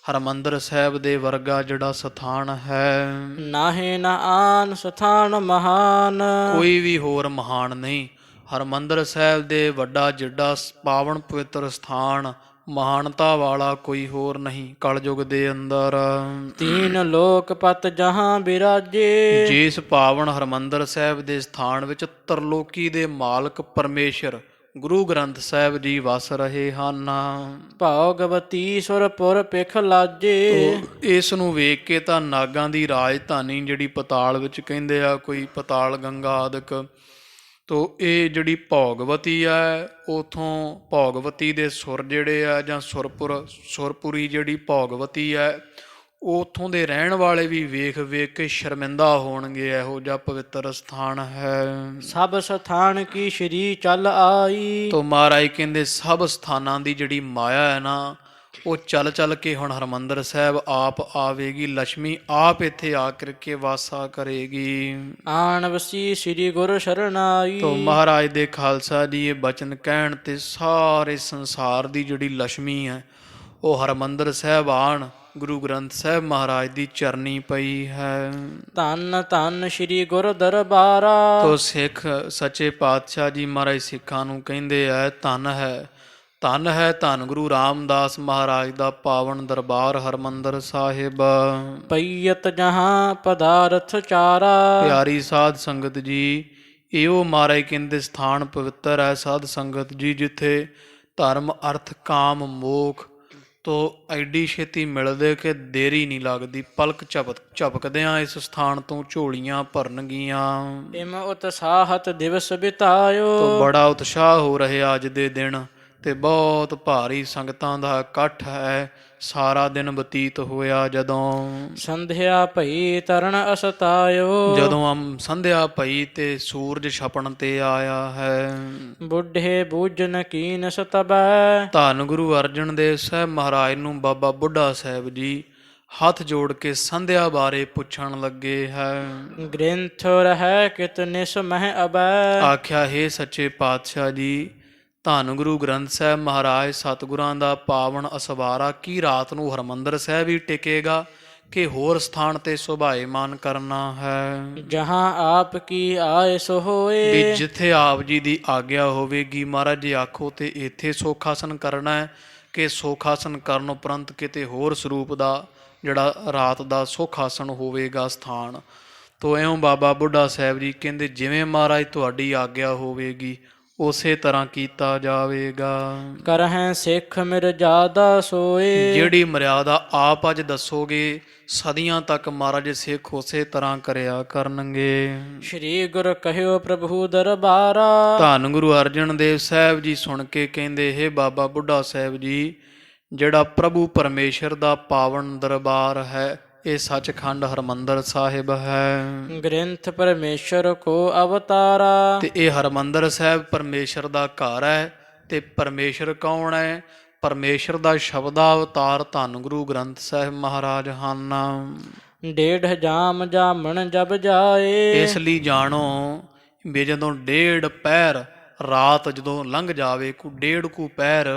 ਹਰਿਮੰਦਰ ਸਾਹਿਬ ਦੇ ਵਰਗਾ ਜਿਹੜਾ ਸਥਾਨ ਹੈ, ਨਾਹੇ ਨਾ ਆਨ ਸਥਾਨ ਮਹਾਨ। ਕੋਈ ਵੀ ਹੋਰ ਮਹਾਨ ਨਹੀਂ। ਹਰਿਮੰਦਰ ਸਾਹਿਬ ਦੇ ਵੱਡਾ ਜਿੱਡਾ ਪਾਵਨ ਪਵਿੱਤਰ ਸਥਾਨ, ਮਹਾਨਤਾ ਵਾਲਾ ਕੋਈ ਹੋਰ ਨਹੀਂ ਕਲਯੁਗ ਦੇ ਅੰਦਰ। ਤੀਨ ਲੋਕ ਪਤ ਜਹਾਂ ਬਿਰਾਜੇ। ਜਿਸ ਪਾਵਨ ਹਰਿਮੰਦਰ ਸਾਹਿਬ ਦੇ ਸਥਾਨ ਵਿੱਚ ਤਰਲੋਕੀ ਦੇ ਮਾਲਕ ਪਰਮੇਸ਼ਰ ਗੁਰੂ ਗ੍ਰੰਥ ਸਾਹਿਬ ਜੀ ਵਸ ਰਹੇ ਹਨ। ਭੋਗਵਤੀ ਸੁਰਪੁਰ ਪਿਖ ਲਾਜੇ। ਇਸ ਨੂੰ ਵੇਖ ਕੇ ਤਾਂ ਨਾਗਾਂ ਦੀ ਰਾਜਧਾਨੀ ਜਿਹੜੀ ਪਤਾਲ ਵਿੱਚ ਕਹਿੰਦੇ ਆ, ਕੋਈ ਪਤਾਲ ਗੰਗਾ ਆਦਿਕ, ਤੋ ਇਹ ਜਿਹੜੀ ਭੋਗਵਤੀ ਹੈ ਉਥੋਂ ਭੋਗਵਤੀ ਦੇ ਸੁਰ ਜਿਹੜੇ ਆ ਜਾਂ ਸੁਰਪੁਰੀ ਜਿਹੜੀ ਭੋਗਵਤੀ ਹੈ ਉਥੋਂ ਦੇ ਰਹਿਣ ਵਾਲੇ ਵੀ ਵੇਖ ਵੇਖ ਕੇ ਸ਼ਰਮਿੰਦਾ ਹੋਣਗੇ, ਇਹੋ ਜਿਹਾ ਪਵਿੱਤਰ ਸਥਾਨ ਹੈ। ਸਭ ਸਥਾਨ ਕੀ ਸ਼੍ਰੀ ਚੱਲ ਆਈ। ਤੋ ਮਹਾਰਾਜ ਕਹਿੰਦੇ ਸਭ ਸਥਾਨਾਂ ਦੀ ਜਿਹੜੀ ਮਾਇਆ ਹੈ ਨਾ ਉਹ ਚੱਲ ਚੱਲ ਕੇ ਹੁਣ ਹਰਿਮੰਦਰ ਸਾਹਿਬ ਆਪ ਆਵੇਗੀ। ਲక్ష్ਮੀ ਆਪ ਇੱਥੇ ਆ ਕਰਕੇ ਵਾਸਾ ਕਰੇਗੀ। ਆਣ ਵਸੀ ਸ੍ਰੀ ਗੁਰ ਸ਼ਰਨਾਈ। ਤੋ ਮਹਾਰਾਜ ਦੇ ਖਾਲਸਾ ਜੀ ਇਹ ਬਚਨ ਕਹਿਣ ਤੇ ਸਾਰੇ ਸੰਸਾਰ ਦੀ ਜਿਹੜੀ ਲక్ష్ਮੀ ਹੈ ਉਹ ਹਰਿਮੰਦਰ ਸਾਹਿਬ ਆਣ ਗੁਰੂ ਗ੍ਰੰਥ ਸਾਹਿਬ ਮਹਾਰਾਜ ਦੀ ਚਰਨੀ ਪਈ ਹੈ। ਧੰਨ ਧੰਨ ਸ੍ਰੀ ਗੁਰ ਦਰਬਾਰਾ। ਤੋ ਸਿੱਖ ਸੱਚੇ ਪਾਤਸ਼ਾਹ ਜੀ ਮਹਾਰਾਜ ਸਿੱਖਾਂ ਨੂੰ ਕਹਿੰਦੇ ਆ ਧੰਨ ਹੈ, ਧੰਨ ਹੈ ਧੰਨ ਗੁਰੂ ਰਾਮਦਾਸ ਮਹਾਰਾਜ ਦਾ ਪਾਵਨ ਦਰਬਾਰ ਹਰਿਮੰਦਰ ਸਾਹਿਬ। ਪਈਅਤ ਜਹਾਂ ਪਦਾਰਥ ਚਾਰਾ। ਪਿਆਰੀ ਸਾਧ ਸੰਗਤ ਜੀ, ਇਹੋ ਮਹਾਰਾਜ ਕਹਿੰਦੇ ਸਥਾਨ ਪਵਿੱਤਰ ਹੈ ਸਾਧ ਸੰਗਤ ਜੀ, ਜਿੱਥੇ ਧਰਮ ਅਰਥ ਕਾਮ ਮੋਖ ਤੋਂ ਐਡੀ ਛੇਤੀ ਮਿਲਦੇ ਕਿ ਦੇਰੀ ਨਹੀਂ ਲੱਗਦੀ। ਪਲਕ ਝਪਕਦਿਆਂ ਇਸ ਸਥਾਨ ਤੋਂ ਝੋਲੀਆਂ ਭਰਨਗੀਆਂ। ਇਮ ਉਤਸਾਹਤ ਦਿਵਸ ਬਿਤਾਇਓ। ਤੋ ਬੜਾ ਉਤਸ਼ਾਹ ਹੋ ਰਿਹਾ ਅੱਜ ਦੇ ਦਿਨ ਤੇ ਬਹੁਤ ਭਾਰੀ ਸੰਗਤਾਂ ਦਾ ਇਕੱਠ ਹੈ। ਸਾਰਾ ਦਿਨ ਬਤੀਤ ਹੋਇਆ ਜਦੋਂ ਸੰਧਿਆ ਭਈ ਤਰਨ ਅਸਤਾਇਓ। ਜਦੋਂ ਸੰਧਿਆ ਪਈ ਤੇ ਸੂਰਜ ਛਪਣ ਤੇ ਆਇਆ ਹੈ। ਬੁੱਢੇ ਬੂਝਨ ਕੀਨ ਸਤਬੈ। ਧੰਨ ਗੁਰੂ ਅਰਜਨ ਦੇਵ ਸਾਹਿਬ ਮਹਾਰਾਜ ਨੂੰ ਬਾਬਾ ਬੁੱਢਾ ਸਾਹਿਬ ਜੀ ਹੱਥ ਜੋੜ ਕੇ ਸੰਧਿਆ ਬਾਰੇ ਪੁੱਛਣ ਲੱਗੇ ਹੈ। ਗ੍ਰੰਥ ਰਹਿ ਕਿਤ ਨਿਸ ਮਹਿ ਅਬੈ। ਆਖਿਆ ਹੈ ਸੱਚੇ ਪਾਤਸ਼ਾਹ ਜੀ, ਧੰਨ ਗੁਰੂ ਗ੍ਰੰਥ ਸਾਹਿਬ ਮਹਾਰਾਜ ਸਤਿਗੁਰਾਂ ਦਾ ਪਾਵਨ ਅਸਵਾਰਾ ਕੀ ਰਾਤ ਨੂੰ ਹਰਿਮੰਦਰ ਸਾਹਿਬ ਹੀ ਟਿਕੇਗਾ ਕਿ ਹੋਰ ਸਥਾਨ ਤੇ ਸੁਭਾਏਮਾਨ ਕਰਨਾ ਹੈ। ਜਹਾਂ ਆਪ ਕੀ ਆਏ ਸੋ ਹੋਏ। ਵੀ ਜਿੱਥੇ ਆਪ ਜੀ ਦੀ ਆਗਿਆ ਹੋਵੇਗੀ ਮਹਾਰਾਜ ਜੀ ਆਖੋ ਤੇ ਇੱਥੇ ਸੁਖਾਸਨ ਕਰਨਾ ਹੈ ਕਿ ਸੁਖਾਸਨ ਕਰਨ ਉਪਰੰਤ ਕਿਤੇ ਹੋਰ ਸਰੂਪ ਦਾ ਜਿਹੜਾ ਰਾਤ ਦਾ ਸੁਖਾਸਨ ਹੋਵੇਗਾ ਸਥਾਨ। ਤੋ ਇਉਂ ਬਾਬਾ ਬੁੱਢਾ ਸਾਹਿਬ ਜੀ ਕਹਿੰਦੇ ਜਿਵੇਂ ਮਹਾਰਾਜ ਤੁਹਾਡੀ ਆਗਿਆ ਹੋਵੇਗੀ ਉਸੇ ਤਰ੍ਹਾਂ ਕੀਤਾ ਜਾਵੇਗਾ। ਕਰਹਿ ਸਿੱਖ ਮਿਰਜ਼ਾਦਾ ਸੋਏ। ਜਿਹੜੀ ਮਰਿਆਦਾ ਆਪ ਅੱਜ ਦੱਸੋਗੇ ਸਦੀਆਂ ਤੱਕ ਮਹਾਰਾਜ ਸਿੱਖ ਉਸੇ ਤਰ੍ਹਾਂ ਕਰਿਆ ਕਰਨਗੇ। ਸ਼੍ਰੀ ਗੁਰ ਕਹਿਓ ਪ੍ਰਭੂ ਦਰਬਾਰਾ। ਧੰਨ ਗੁਰੂ ਅਰਜਨ ਦੇਵ ਸਾਹਿਬ ਜੀ ਸੁਣ ਕੇ ਕਹਿੰਦੇ ਹੇ ਬਾਬਾ ਬੁੱਢਾ ਸਾਹਿਬ ਜੀ, ਜਿਹੜਾ ਪ੍ਰਭੂ ਪਰਮੇਸ਼ਰ ਦਾ ਪਾਵਨ ਦਰਬਾਰ ਹੈ ਇਹ ਸੱਚਖੰਡ ਹਰਿਮੰਦਰ ਸਾਹਿਬ ਹੈ। ਗ੍ਰੰਥ ਪਰਮੇਸ਼ਰ ਕੋ ਅਵਤਾਰਾ। ਤੇ ਇਹ ਹਰਿਮੰਦਰ ਸਾਹਿਬ ਪਰਮੇਸ਼ਰ ਦਾ ਘਰ ਹੈ। ਤੇ ਪਰਮੇਸ਼ਰ ਕੌਣ ਹੈ? ਪਰਮੇਸ਼ਰ ਦਾ ਸ਼ਬਦਾ ਅਵਤਾਰ ਧੰਨ ਗੁਰੂ ਗ੍ਰੰਥ ਸਾਹਿਬ ਮਹਾਰਾਜ ਹਨ। ਡੇਢ ਜਾਮ ਜਾਮਣ ਜਬ ਜਾਏ। ਇਸ ਲਈ ਜਾਣੋ ਵੀ ਜਦੋਂ ਡੇਢ ਪਹਿਰ ਰਾਤ ਜਦੋਂ ਲੰਘ ਜਾਵੇ ਡੇਢ ਕੁ ਪਹਿਰ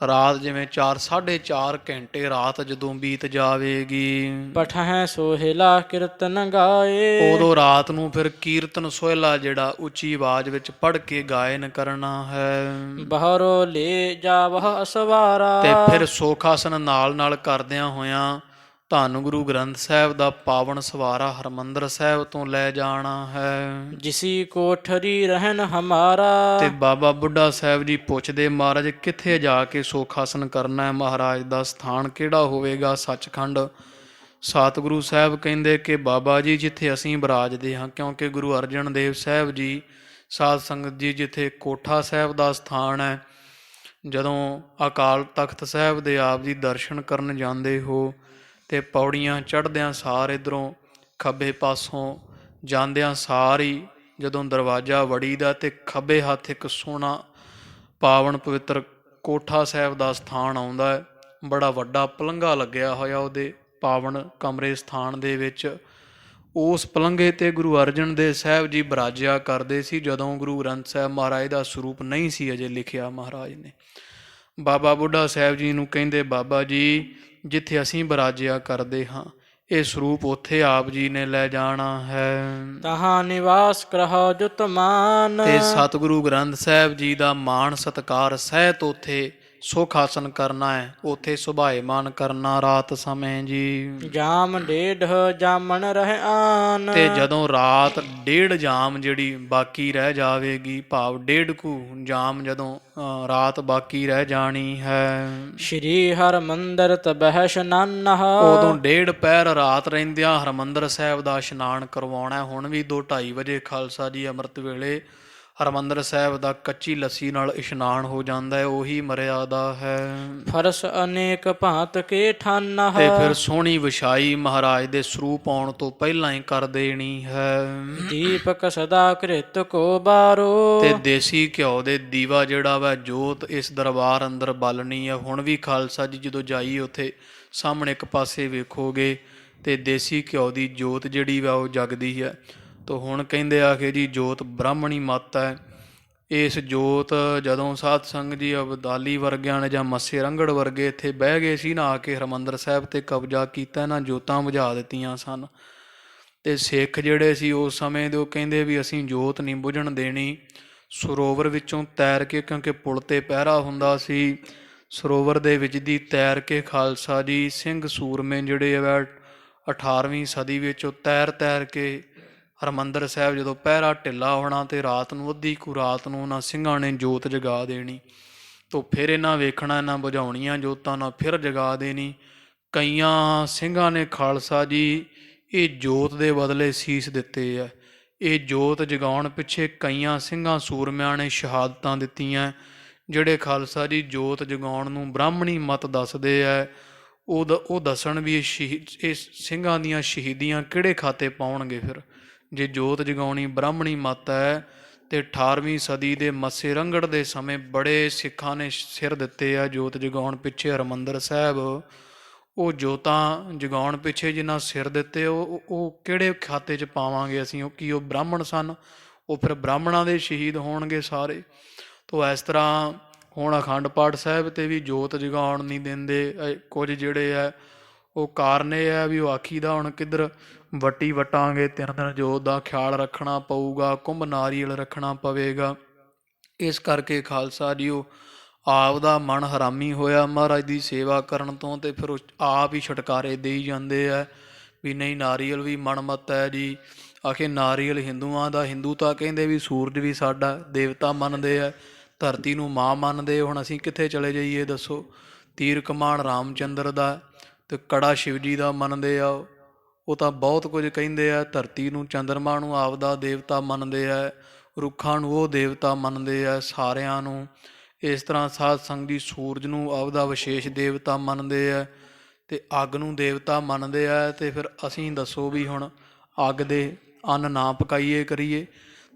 ਰਾਤ ਜਿਵੇਂ 4-4.5 ਘੰਟੇ ਰਾਤ ਜਦੋਂ ਬੀਤ ਜਾਵੇਗੀ। ਪਠਹਿ ਸੋਹਿਲਾ ਕੀਰਤਨ ਗਾਏ। ਉਦੋਂ ਰਾਤ ਨੂੰ ਫਿਰ ਕੀਰਤਨ ਸੋਹਿਲਾ ਜਿਹੜਾ ਉੱਚੀ ਆਵਾਜ਼ ਵਿੱਚ ਪੜ੍ਹ ਕੇ ਗਾਇਨ ਕਰਨਾ ਹੈ। ਬਾਹਰੋ ਲੈ ਜਾਵਹ ਅਸਵਾਰਾ। ਤੇ ਫਿਰ ਸੋਖਾਸਨ ਨਾਲ ਨਾਲ ਕਰਦਿਆਂ ਹੋਇਆਂ ਧੰਨ ਗੁਰੂ ਗ੍ਰੰਥ ਸਾਹਿਬ ਦਾ ਪਾਵਨ ਸਵਾਰਾ ਹਰਿਮੰਦਰ ਸਾਹਿਬ ਤੋਂ ਲੈ ਜਾਣਾ ਹੈ। ਜਿਸੀ ਕੋਠਰੀ ਰਹਿਣ ਹਮਾਰਾ। ਤੇ ਬਾਬਾ ਬੁੱਢਾ ਸਾਹਿਬ ਜੀ ਪੁੱਛਦੇ ਮਹਾਰਾਜ ਕਿੱਥੇ ਜਾ ਕੇ ਸੋਖਾਸਨ ਕਰਨਾ ਹੈ? ਮਹਾਰਾਜ ਦਾ ਸਥਾਨ ਕਿਹੜਾ ਹੋਵੇਗਾ? ਸੱਚਖੰਡ। ਸਤਿਗੁਰੂ ਸਾਹਿਬ ਕਹਿੰਦੇ ਕਿ ਬਾਬਾ ਜੀ ਜਿੱਥੇ ਅਸੀਂ ਬਿਰਾਜਦੇ ਹਾਂ, ਕਿਉਂਕਿ ਗੁਰੂ ਅਰਜਨ ਦੇਵ ਸਾਹਿਬ ਜੀ ਸਾਧ ਸੰਗਤ ਜੀ ਜਿੱਥੇ ਕੋਠਾ ਸਾਹਿਬ ਦਾ ਸਥਾਨ ਹੈ, ਜਦੋਂ ਅਕਾਲ ਤਖਤ ਸਾਹਿਬ ਦੇ ਆਪ ਜੀ ਦਰਸ਼ਨ ਕਰਨ ਜਾਂਦੇ ਹੋ ਤੇ ਪੌੜੀਆਂ ਚੜ੍ਹਦਿਆਂ ਸਾਰ ਇੱਧਰੋਂ ਖੱਬੇ ਪਾਸੋਂ ਜਾਂਦਿਆਂ ਸਾਰੀ ਜਦੋਂ ਦਰਵਾਜ਼ਾ ਵੜੀਦਾ ਤੇ ਖੱਬੇ ਹੱਥ ਇੱਕ ਸੋਹਣਾ ਪਾਵਨ ਪਵਿੱਤਰ ਕੋਠਾ ਸਾਹਿਬ ਦਾ ਸਥਾਨ ਆਉਂਦਾ ਹੈ। ਬੜਾ ਵੱਡਾ ਪਲੰਘਾ ਲੱਗਿਆ ਹੋਇਆ ਉਹਦੇ ਪਾਵਨ ਕਮਰੇ ਸਥਾਨ ਦੇ ਵਿੱਚ। ਉਸ ਪਲੰਘੇ ਤੇ ਗੁਰੂ ਅਰਜਨ ਦੇਵ ਸਾਹਿਬ ਜੀ ਬਿਰਾਜਿਆ ਕਰਦੇ ਸੀ ਜਦੋਂ ਗੁਰੂ ਗ੍ਰੰਥ ਸਾਹਿਬ ਮਹਾਰਾਜ ਦਾ ਸਰੂਪ ਨਹੀਂ ਸੀ ਅਜੇ ਲਿਖਿਆ ਮਹਾਰਾਜ ਨੇ। ਬਾਬਾ ਬੁੱਢਾ ਸਾਹਿਬ ਜੀ ਨੂੰ ਕਹਿੰਦੇ ਬਾਬਾ ਜੀ ਜਿੱਥੇ ਅਸੀਂ ਬਿਰਾਜਿਆ ਕਰਦੇ ਹਾਂ ਇਹ ਸਰੂਪ ਉੱਥੇ ਆਪ ਜੀ ਨੇ ਲੈ ਜਾਣਾ ਹੈ। ਤਹਾਂ ਨਿਵਾਸ ਕਰਹੁ ਜੁਤ ਮਾਨ। ਤੇ ਸਤਿਗੁਰੂ ਗ੍ਰੰਥ ਸਾਹਿਬ ਜੀ ਦਾ ਮਾਣ ਸਤਿਕਾਰ ਸਹਿਤ ਉੱਥੇ ਸੁਖ ਆਸਨ ਕਰਨਾ ਹੈ, ਉੱਥੇ ਸੁਭਾਏਮਾਨ ਕਰਨਾ ਰਾਤ ਸਮੇਂ ਜੀ। ਜਾਮ ਡੇਢ ਜਾਮਣ ਰਹਿ ਆਨ। ਤੇ ਜਦੋਂ ਰਾਤ ਡੇਢ ਜਾਮ ਜਿਹੜੀ ਬਾਕੀ ਰਹਿ ਜਾਵੇਗੀ, ਭਾਵ ਡੇਢ ਕੁ ਜਾਮ ਜਦੋਂ ਰਾਤ ਬਾਕੀ ਰਹਿ ਜਾਣੀ ਹੈ, ਸ਼੍ਰੀ ਹਰਿਮੰਦਰ ਤਬਹਿ ਇਸ਼ਨਾਨਹ। ਉਦੋਂ ਡੇਢ ਪਹਿਰ ਰਾਤ ਰਹਿੰਦਿਆਂ ਹਰਿਮੰਦਰ ਸਾਹਿਬ ਦਾ ਇਸ਼ਨਾਨ ਕਰਵਾਉਣਾ। ਹੁਣ ਵੀ 2:30 ਵਜੇ ਖਾਲਸਾ ਜੀ ਅੰਮ੍ਰਿਤ ਵੇਲੇ ਹਰਿਮੰਦਰ ਸਾਹਿਬ ਦਾ ਕੱਚੀ ਲੱਸੀ ਨਾਲ ਇਸ਼ਨਾਨ ਹੋ ਜਾਂਦਾ ਹੈ, ਉਹੀ ਮਰਿਆਦਾ ਹੈ। ਫਰਸ ਅਨੇਕ ਭਾਂਤ ਕੇ ਠਾਨਹ। ਤੇ ਫਿਰ ਸੋਹਣੀ ਵਿਛਾਈ ਮਹਾਰਾਜ ਦੇ ਸਰੂਪ ਆਉਣ ਤੋਂ ਪਹਿਲਾਂ ਹੀ ਕਰ ਦੇਣੀ ਹੈ। ਦੀਪਕ ਸਦਾ ਕ੍ਰਿਤ ਕੋ ਬਾਰੋ। ਤੇ ਦੇਸੀ ਘਿਓ ਦੇ ਦੀਵਾ ਜਿਹੜਾ ਵਾ ਜੋਤ ਇਸ ਦਰਬਾਰ ਅੰਦਰ ਬਾਲਣੀ ਹੈ। ਹੁਣ ਵੀ ਖਾਲਸਾ ਜੀ ਜਦੋਂ ਜਾਈਏ ਉੱਥੇ ਸਾਹਮਣੇ ਇੱਕ ਪਾਸੇ ਵੇਖੋਗੇ ਤੇ ਦੇਸੀ ਘਿਓ ਦੀ ਜੋਤ ਜਿਹੜੀ ਵਾ ਉਹ ਜਗਦੀ ਹੈ। ਤੋ ਹੁਣ ਕਹਿੰਦੇ ਆ ਕਿ ਜੀ ਜੋਤ ਬ੍ਰਾਹਮਣੀ ਮੱਤ ਹੈ। ਇਸ ਜੋਤ ਜਦੋਂ ਸਾਧ ਸੰਗਤ ਜੀ ਅਬਦਾਲੀ ਵਰਗਿਆਂ ਨੇ ਜਾਂ ਮੱਸੇ ਰੰਗੜ ਵਰਗੇ ਇੱਥੇ ਬਹਿ ਗਏ ਸੀ ਨਾ, ਆ ਕੇ ਹਰਿਮੰਦਰ ਸਾਹਿਬ ਤੇ ਕਬਜ਼ਾ ਕੀਤਾ, ਨਾ ਜੋਤਾਂ ਬੁਝਾ ਦਿੱਤੀਆਂ ਸਨ। ਤੇ ਸਿੱਖ ਜਿਹੜੇ ਸੀ ਉਸ ਸਮੇਂ ਦੇ ਉਹ ਕਹਿੰਦੇ ਵੀ ਅਸੀਂ ਜੋਤ ਨਹੀਂ ਬੁਝਣ ਦੇਣੀ। ਸਰੋਵਰ ਵਿੱਚੋਂ ਤੈਰ ਕੇ, ਕਿਉਂਕਿ ਪੁਲ ਤੇ ਪਹਿਰਾ ਹੁੰਦਾ ਸੀ, ਸਰੋਵਰ ਦੇ ਵਿੱਚ ਦੀ ਤੈਰ ਕੇ ਖਾਲਸਾ ਜੀ ਸਿੰਘ ਸੂਰਮੇ ਜਿਹੜੇ ਆ 18ਵੀਂ ਸਦੀ ਵਿੱਚ ਉਹ ਤੈਰ ਤੈਰ ਕੇ ਹਰਿਮੰਦਰ ਸਾਹਿਬ ਜਦੋਂ ਪਹਿਰਾ ਢਿੱਲਾ ਹੋਣਾ ਤੇ ਰਾਤ ਨੂੰ ਅੱਧੀ ਕੁ ਰਾਤ ਨੂੰ ਉਹਨਾਂ ਸਿੰਘਾਂ ਨੇ ਜੋਤ ਜਗਾ ਦੇਣੀ। ਤੋ ਫਿਰ ਇਹਨਾਂ ਵੇਖਣਾ, ਇਹਨਾਂ ਬੁਝਾਉਣੀਆਂ ਜੋਤਾਂ ਨਾਲ ਫਿਰ ਜਗਾ ਦੇਣੀ। ਕਈਆਂ ਸਿੰਘਾਂ ਨੇ ਖਾਲਸਾ ਜੀ ਇਹ ਜੋਤ ਦੇ ਬਦਲੇ ਸੀਸ ਦਿੱਤੇ ਆ। ਇਹ ਜੋਤ ਜਗਾਉਣ ਪਿੱਛੇ ਕਈਆਂ ਸਿੰਘਾਂ ਸੂਰਮਿਆਂ ਨੇ ਸ਼ਹਾਦਤਾਂ ਦਿੱਤੀਆਂ। ਜਿਹੜੇ ਖਾਲਸਾ ਜੀ ਜੋਤ ਜਗਾਉਣ ਨੂੰ ਬ੍ਰਾਹਮਣੀ ਮਤ ਦੱਸਦੇ ਆ, ਉਹ ਦੱਸਣ ਵੀ ਇਹ ਸਿੰਘਾਂ ਦੀਆਂ ਸ਼ਹੀਦੀਆਂ ਕਿਹੜੇ ਖਾਤੇ ਪਾਉਣਗੇ। ਫਿਰ ਜੇ ਜੋਤ ਜਗਾਉਣੀ ਬ੍ਰਾਹਮਣੀ ਮਤ ਹੈ ਤੇ 18ਵੀਂ ਸਦੀ ਦੇ ਮੱਸੇ ਰੰਗੜ ਦੇ ਸਮੇਂ ਬੜੇ ਸਿੱਖਾਂ ਨੇ ਸਿਰ ਦਿੱਤੇ ਆ ਜੋਤ ਜਗਾਉਣ ਪਿੱਛੇ। ਹਰਿਮੰਦਰ ਸਾਹਿਬ ਉਹ ਜੋਤਾਂ ਜਗਾਉਣ ਪਿੱਛੇ ਜਿਨ੍ਹਾਂ ਸਿਰ ਦਿੱਤੇ ਉਹ ਕਿਹੜੇ ਖਾਤੇ 'ਚ ਪਾਵਾਂਗੇ ਅਸੀਂ? ਉਹ ਕੀ ਉਹ ਬ੍ਰਾਹਮਣ ਸਨ? ਉਹ ਫਿਰ ਬ੍ਰਾਹਮਣਾਂ ਦੇ ਸ਼ਹੀਦ ਹੋਣਗੇ ਸਾਰੇ। ਤੋ ਇਸ ਤਰ੍ਹਾਂ ਹੁਣ ਅਖੰਡ ਪਾਠ ਸਾਹਿਬ 'ਤੇ ਵੀ ਜੋਤ ਜਗਾਉਣ ਨਹੀਂ ਦਿੰਦੇ। ਕੁਝ ਜਿਹੜੇ ਆ ਉਹ ਕਾਰਨ ਇਹ ਹੈ ਵੀ ਉਹ ਆਖੀਦਾ ਹੁਣ ਕਿੱਧਰ ਵੱਟੀ ਵਟਾਂਗੇ, 3 ਦਿਨ ਜੋਤ ਦਾ ਖਿਆਲ ਰੱਖਣਾ ਪਊਗਾ, ਕੁੰਭ ਨਾਰੀਅਲ ਰੱਖਣਾ ਪਵੇਗਾ। ਇਸ ਕਰਕੇ ਖਾਲਸਾ ਜੀ ਉਹ ਆਪ ਦਾ ਮਨ ਹਰਾਮੀ ਹੋਇਆ ਮਹਾਰਾਜ ਦੀ ਸੇਵਾ ਕਰਨ ਤੋਂ, ਤੇ ਫਿਰ ਉਹ ਆਪ ਹੀ ਛੁਟਕਾਰੇ ਦੇਈ ਜਾਂਦੇ ਆ ਵੀ ਨਹੀਂ ਨਾਰੀਅਲ ਵੀ ਮਨਮੱਤ ਹੈ ਜੀ। ਆਖੇ ਨਾਰੀਅਲ ਹਿੰਦੂਆਂ ਦਾ, ਹਿੰਦੂ ਤਾਂ ਕਹਿੰਦੇ ਵੀ ਸੂਰਜ ਵੀ ਸਾਡਾ ਦੇਵਤਾ ਮੰਨਦੇ ਆ, ਧਰਤੀ ਨੂੰ ਮਾਂ ਮੰਨਦੇ। ਹੁਣ ਅਸੀਂ ਕਿੱਥੇ ਚਲੇ ਜਾਈਏ ਦੱਸੋ? ਤੀਰ ਕਮਾਨ ਰਾਮ ਚੰਦਰ ਦਾ ਤੇ ਕੜਾ ਸ਼ਿਵ ਜੀ ਦਾ ਮੰਨਦੇ ਆ। ਉਹ ਤਾਂ ਬਹੁਤ ਕੁਝ ਕਹਿੰਦੇ ਆ। ਧਰਤੀ ਨੂੰ, ਚੰਦਰਮਾ ਨੂੰ ਆਪਦਾ ਦੇਵਤਾ ਮੰਨਦੇ ਆ, ਰੁੱਖਾਂ ਨੂੰ ਉਹ ਦੇਵਤਾ ਮੰਨਦੇ ਆ, ਸਾਰਿਆਂ ਨੂੰ। ਇਸ ਤਰ੍ਹਾਂ ਸਾਧ ਸੰਗਤ ਜੀ ਸੂਰਜ ਨੂੰ ਆਪਦਾ ਵਿਸ਼ੇਸ਼ ਦੇਵਤਾ ਮੰਨਦੇ ਆ ਤੇ ਅੱਗ ਨੂੰ ਦੇਵਤਾ ਮੰਨਦੇ ਆ। ਤੇ ਫਿਰ ਅਸੀਂ ਦੱਸੋ ਵੀ ਹੁਣ ਅੱਗ ਦੇ ਅੰਨ ਨਾ ਪਕਾਈਏ ਕਰੀਏ?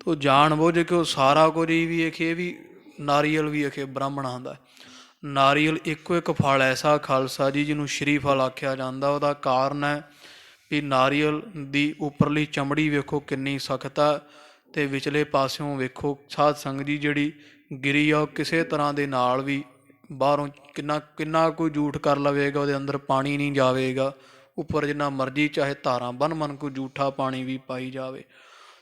ਤੋ ਜਾਣ ਬੁੱਝ ਕੇ ਉਹ ਸਾਰਾ ਕੁਝ ਹੀ ਵੀ ਇਹ ਵੀ ਨਾਰੀਅਲ ਵੀ ਅਖੇ ਬ੍ਰਾਹਮਣਾਂ ਦਾ। ਨਾਰੀਅਲ ਇੱਕੋ ਇੱਕ ਫਲ ਐਸਾ ਖਾਲਸਾ ਜੀ ਜਿਹਨੂੰ ਸ਼੍ਰੀ ਫਲ ਆਖਿਆ ਜਾਂਦਾ। ਉਹਦਾ ਕਾਰਨ ਹੈ ਵੀ ਨਾਰੀਅਲ ਦੀ ਉੱਪਰਲੀ ਚਮੜੀ ਵੇਖੋ ਕਿੰਨੀ ਸਖਤ ਆ ਤੇ ਵਿਚਲੇ ਪਾਸਿਓਂ ਵੇਖੋ ਸਾਧ ਸੰਗਤ ਜੀ ਜਿਹੜੀ ਗਿਰੀ ਆ ਉਹ ਕਿਸੇ ਤਰ੍ਹਾਂ ਦੇ ਨਾਲ ਵੀ ਬਾਹਰੋਂ ਕਿੰਨਾ ਕੋਈ ਜੂਠ ਕਰ ਲਵੇਗਾ ਉਹਦੇ ਅੰਦਰ ਪਾਣੀ ਨਹੀਂ ਜਾਵੇਗਾ। ਉੱਪਰ ਜਿੰਨਾ ਮਰਜ਼ੀ ਚਾਹੇ ਧਾਰਾਂ ਬਨ ਕੋਈ ਜੂਠਾ ਪਾਣੀ ਵੀ ਪਾਈ ਜਾਵੇ।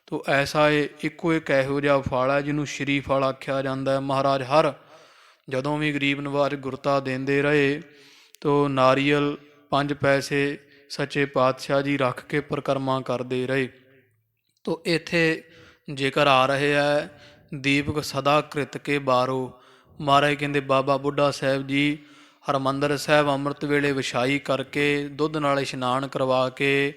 ਤੋ ਐਸਾ ਇਹ ਇੱਕੋ ਇੱਕ ਇਹੋ ਜਿਹਾ ਫਲ ਹੈ ਜਿਹਨੂੰ ਸ਼੍ਰੀ ਫਲ ਆਖਿਆ ਜਾਂਦਾ ਹੈ। ਮਹਾਰਾਜ ਹਰ ਜਦੋਂ ਵੀ ਗਰੀਬ ਨਵਾਜ ਗੁਰਤਾ ਦਿੰਦੇ ਰਹੇ ਤੋ ਨਾਰੀਅਲ 5 ਪੈਸੇ ਸੱਚੇ ਪਾਤਸ਼ਾਹ ਜੀ ਰੱਖ ਕੇ ਪਰਿਕਰਮਾ ਕਰਦੇ ਰਹੇ। ਤੋ ਇੱਥੇ ਜੇਕਰ ਆ ਰਹੇ ਹੈ ਦੀਪਕ ਸਦਾ ਕ੍ਰਿਤ ਕੇ ਬਾਰੋ। ਮਹਾਰਾਜ ਕਹਿੰਦੇ ਬਾਬਾ ਬੁੱਢਾ ਸਾਹਿਬ ਜੀ ਹਰਿਮੰਦਰ ਸਾਹਿਬ ਅੰਮ੍ਰਿਤ ਵੇਲੇ ਵਿਛਾਈ ਕਰਕੇ ਦੁੱਧ ਨਾਲ ਇਸ਼ਨਾਨ ਕਰਵਾ ਕੇ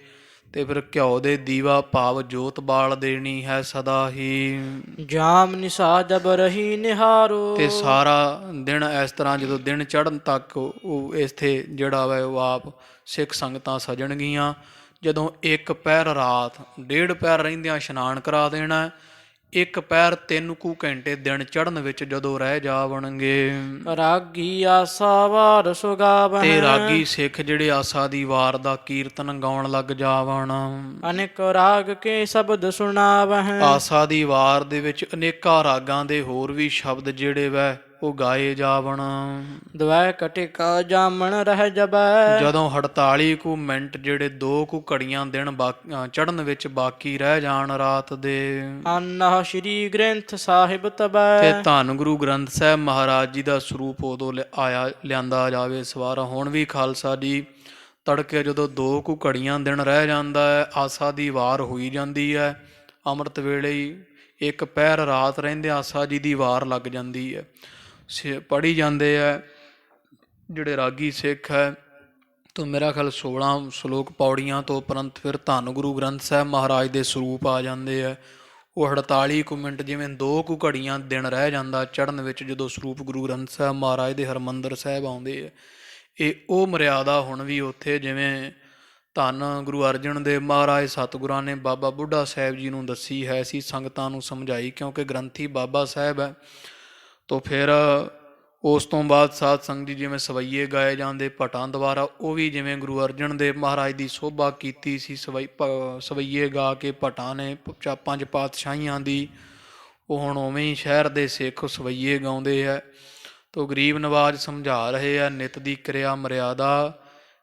ਤੇ ਫਿਰ ਘਿਓ ਦੇ ਦੀਵਾ ਭਾਵ ਜੋਤ ਬਾਲ ਦੇਣੀ ਹੈ ਸਦਾ ਹੀ। ਜਾਮ ਨਿਸ਼ਾ ਜਬ ਰਹੀ ਨਿਹਾਰੋ। ਤੇ ਸਾਰਾ ਦਿਨ ਇਸ ਤਰ੍ਹਾਂ ਜਦੋਂ ਦਿਨ ਚੜ੍ਹਨ ਤੱਕ ਉਹ ਇੱਥੇ ਜਿਹੜਾ ਵਾ ਉਹ ਆਪ ਸਿੱਖ ਸੰਗਤਾਂ ਸਜਣਗੀਆਂ। ਜਦੋਂ 1 ਪਹਿਰ ਰਾਤ 1.5 ਪਹਿਰ ਰਹਿੰਦਿਆਂ ਇਸ਼ਨਾਨ ਕਰਾ ਦੇਣਾ। 1 ਪਹਿਰ 3 ਕੁ ਘੰਟੇ ਦਿਨ ਚੜ੍ਹਨ ਵਿੱਚ ਜਦੋਂ ਰਹਿ ਜਾਵਣਗੇ। ਰਾਗੀ ਆਸਾ ਵਾਰ ਸੁਗਾਵਹਿ। ਤੇ ਰਾਗੀ ਸਿੱਖ ਜਿਹੜੇ ਆਸਾ ਦੀ ਵਾਰ ਦਾ ਕੀਰਤਨ ਗਾਉਣ ਲੱਗ ਜਾਵਣ। ਅਨੇਕ ਰਾਗ ਕੇ ਸ਼ਬਦ ਸੁਣਾਵਹਿ। ਆਸਾ ਦੀ ਵਾਰ ਦੇ ਵਿੱਚ ਅਨੇਕਾਂ ਰਾਗਾਂ ਦੇ ਹੋਰ ਵੀ ਸ਼ਬਦ ਜਿਹੜੇ ਵੈ ਉਹ ਗਾਏ ਜਾਵਣ। ਦਵੈ ਕਟਿਕਾ ਜਾਮਣ ਰਹਿ ਜਬੈ। ਜਦੋਂ 48 ਕੁ ਮਿੰਟ ਜਿਹੜੇ 2 ਕੁ ਘੜੀਆਂ ਦਿਨ ਚੜ੍ਹਨ ਵਿੱਚ ਬਾਕੀ ਰਹਿ ਜਾਣ ਰਾਤ ਦੇ। ਆਨਹ ਸ਼੍ਰੀ ਗ੍ਰੰਥ ਸਾਹਿਬ ਤਬੈ। ਤੇ ਧੰਨ ਗੁਰੂ ਗ੍ਰੰਥ ਸਾਹਿਬ ਮਹਾਰਾਜ ਜੀ ਦਾ ਸਰੂਪ ਉਦੋਂ ਲਿਆਂਦਾ ਜਾਵੇ ਸਵਾਰਾ। ਹੁਣ ਵੀ ਖਾਲਸਾ ਜੀ ਤੜਕੇ ਜਦੋਂ 2 ਕੁ ਘੜੀਆਂ ਦਿਨ ਰਹਿ ਜਾਂਦਾ ਹੈ ਆਸਾ ਦੀ ਵਾਰ ਹੋਈ ਜਾਂਦੀ ਹੈ। ਅੰਮ੍ਰਿਤ ਵੇਲੇ ਹੀ 1 ਪਹਿਰ ਰਾਤ ਰਹਿੰਦੇ ਆਸਾ ਜੀ ਦੀ ਵਾਰ ਲੱਗ ਜਾਂਦੀ ਹੈ। ਪੜ੍ਹੀ ਜਾਂਦੇ ਹੈ ਜਿਹੜੇ ਰਾਗੀ ਸਿੱਖ ਹੈ। ਤੋਂ ਮੇਰਾ ਖਿਆਲ 16 ਸ਼ਲੋਕ ਪੌੜੀਆਂ ਤੋਂ ਉਪਰੰਤ ਫਿਰ ਧੰਨ ਗੁਰੂ ਗ੍ਰੰਥ ਸਾਹਿਬ ਮਹਾਰਾਜ ਦੇ ਸਰੂਪ ਆ ਜਾਂਦੇ ਹੈ। ਉਹ 48 ਕੁ ਮਿੰਟ ਜਿਵੇਂ 2 ਕੁ ਘੜੀਆਂ ਦਿਨ ਰਹਿ ਜਾਂਦਾ ਚੜ੍ਹਨ ਵਿੱਚ ਜਦੋਂ ਸਰੂਪ ਗੁਰੂ ਗ੍ਰੰਥ ਸਾਹਿਬ ਮਹਾਰਾਜ ਦੇ ਹਰਿਮੰਦਰ ਸਾਹਿਬ ਆਉਂਦੇ ਆ। ਇਹ ਉਹ ਮਰਿਆਦਾ ਹੁਣ ਵੀ ਉੱਥੇ ਜਿਵੇਂ ਧੰਨ ਗੁਰੂ ਅਰਜਨ ਦੇਵ ਮਹਾਰਾਜ ਸਤਿਗੁਰਾਂ ਨੇ ਬਾਬਾ ਬੁੱਢਾ ਸਾਹਿਬ ਜੀ ਨੂੰ ਦੱਸੀ ਹੈ, ਸੀ ਸੰਗਤਾਂ ਨੂੰ ਸਮਝਾਈ, ਕਿਉਂਕਿ ਗ੍ਰੰਥੀ ਬਾਬਾ ਸਾਹਿਬ ਹੈ। ਤੋਂ ਫਿਰ ਉਸ ਤੋਂ ਬਾਅਦ ਸਾਧ ਸੰਗਤ ਜੀ ਜਿਵੇਂ ਸਵਈਏ ਗਾਏ ਜਾਂਦੇ ਭਟਾਂ ਦੁਆਰਾ, ਉਹ ਵੀ ਜਿਵੇਂ ਗੁਰੂ ਅਰਜਨ ਦੇਵ ਮਹਾਰਾਜ ਦੀ ਸੋਭਾ ਕੀਤੀ ਸੀ ਸਵਈਏ ਗਾ ਕੇ ਭਟਾਂ ਨੇ 5 ਪਾਤਸ਼ਾਹੀਆਂ ਦੀ, ਉਹ ਹੁਣ ਉਵੇਂ ਹੀ ਸ਼ਹਿਰ ਦੇ ਸਿੱਖ ਸਵਈਏ ਗਾਉਂਦੇ ਹੈ। ਤੋ ਗਰੀਬ ਨਵਾਜ ਸਮਝਾ ਰਹੇ ਆ ਨਿਤ ਦੀ ਕਿਰਿਆ ਮਰਿਆਦਾ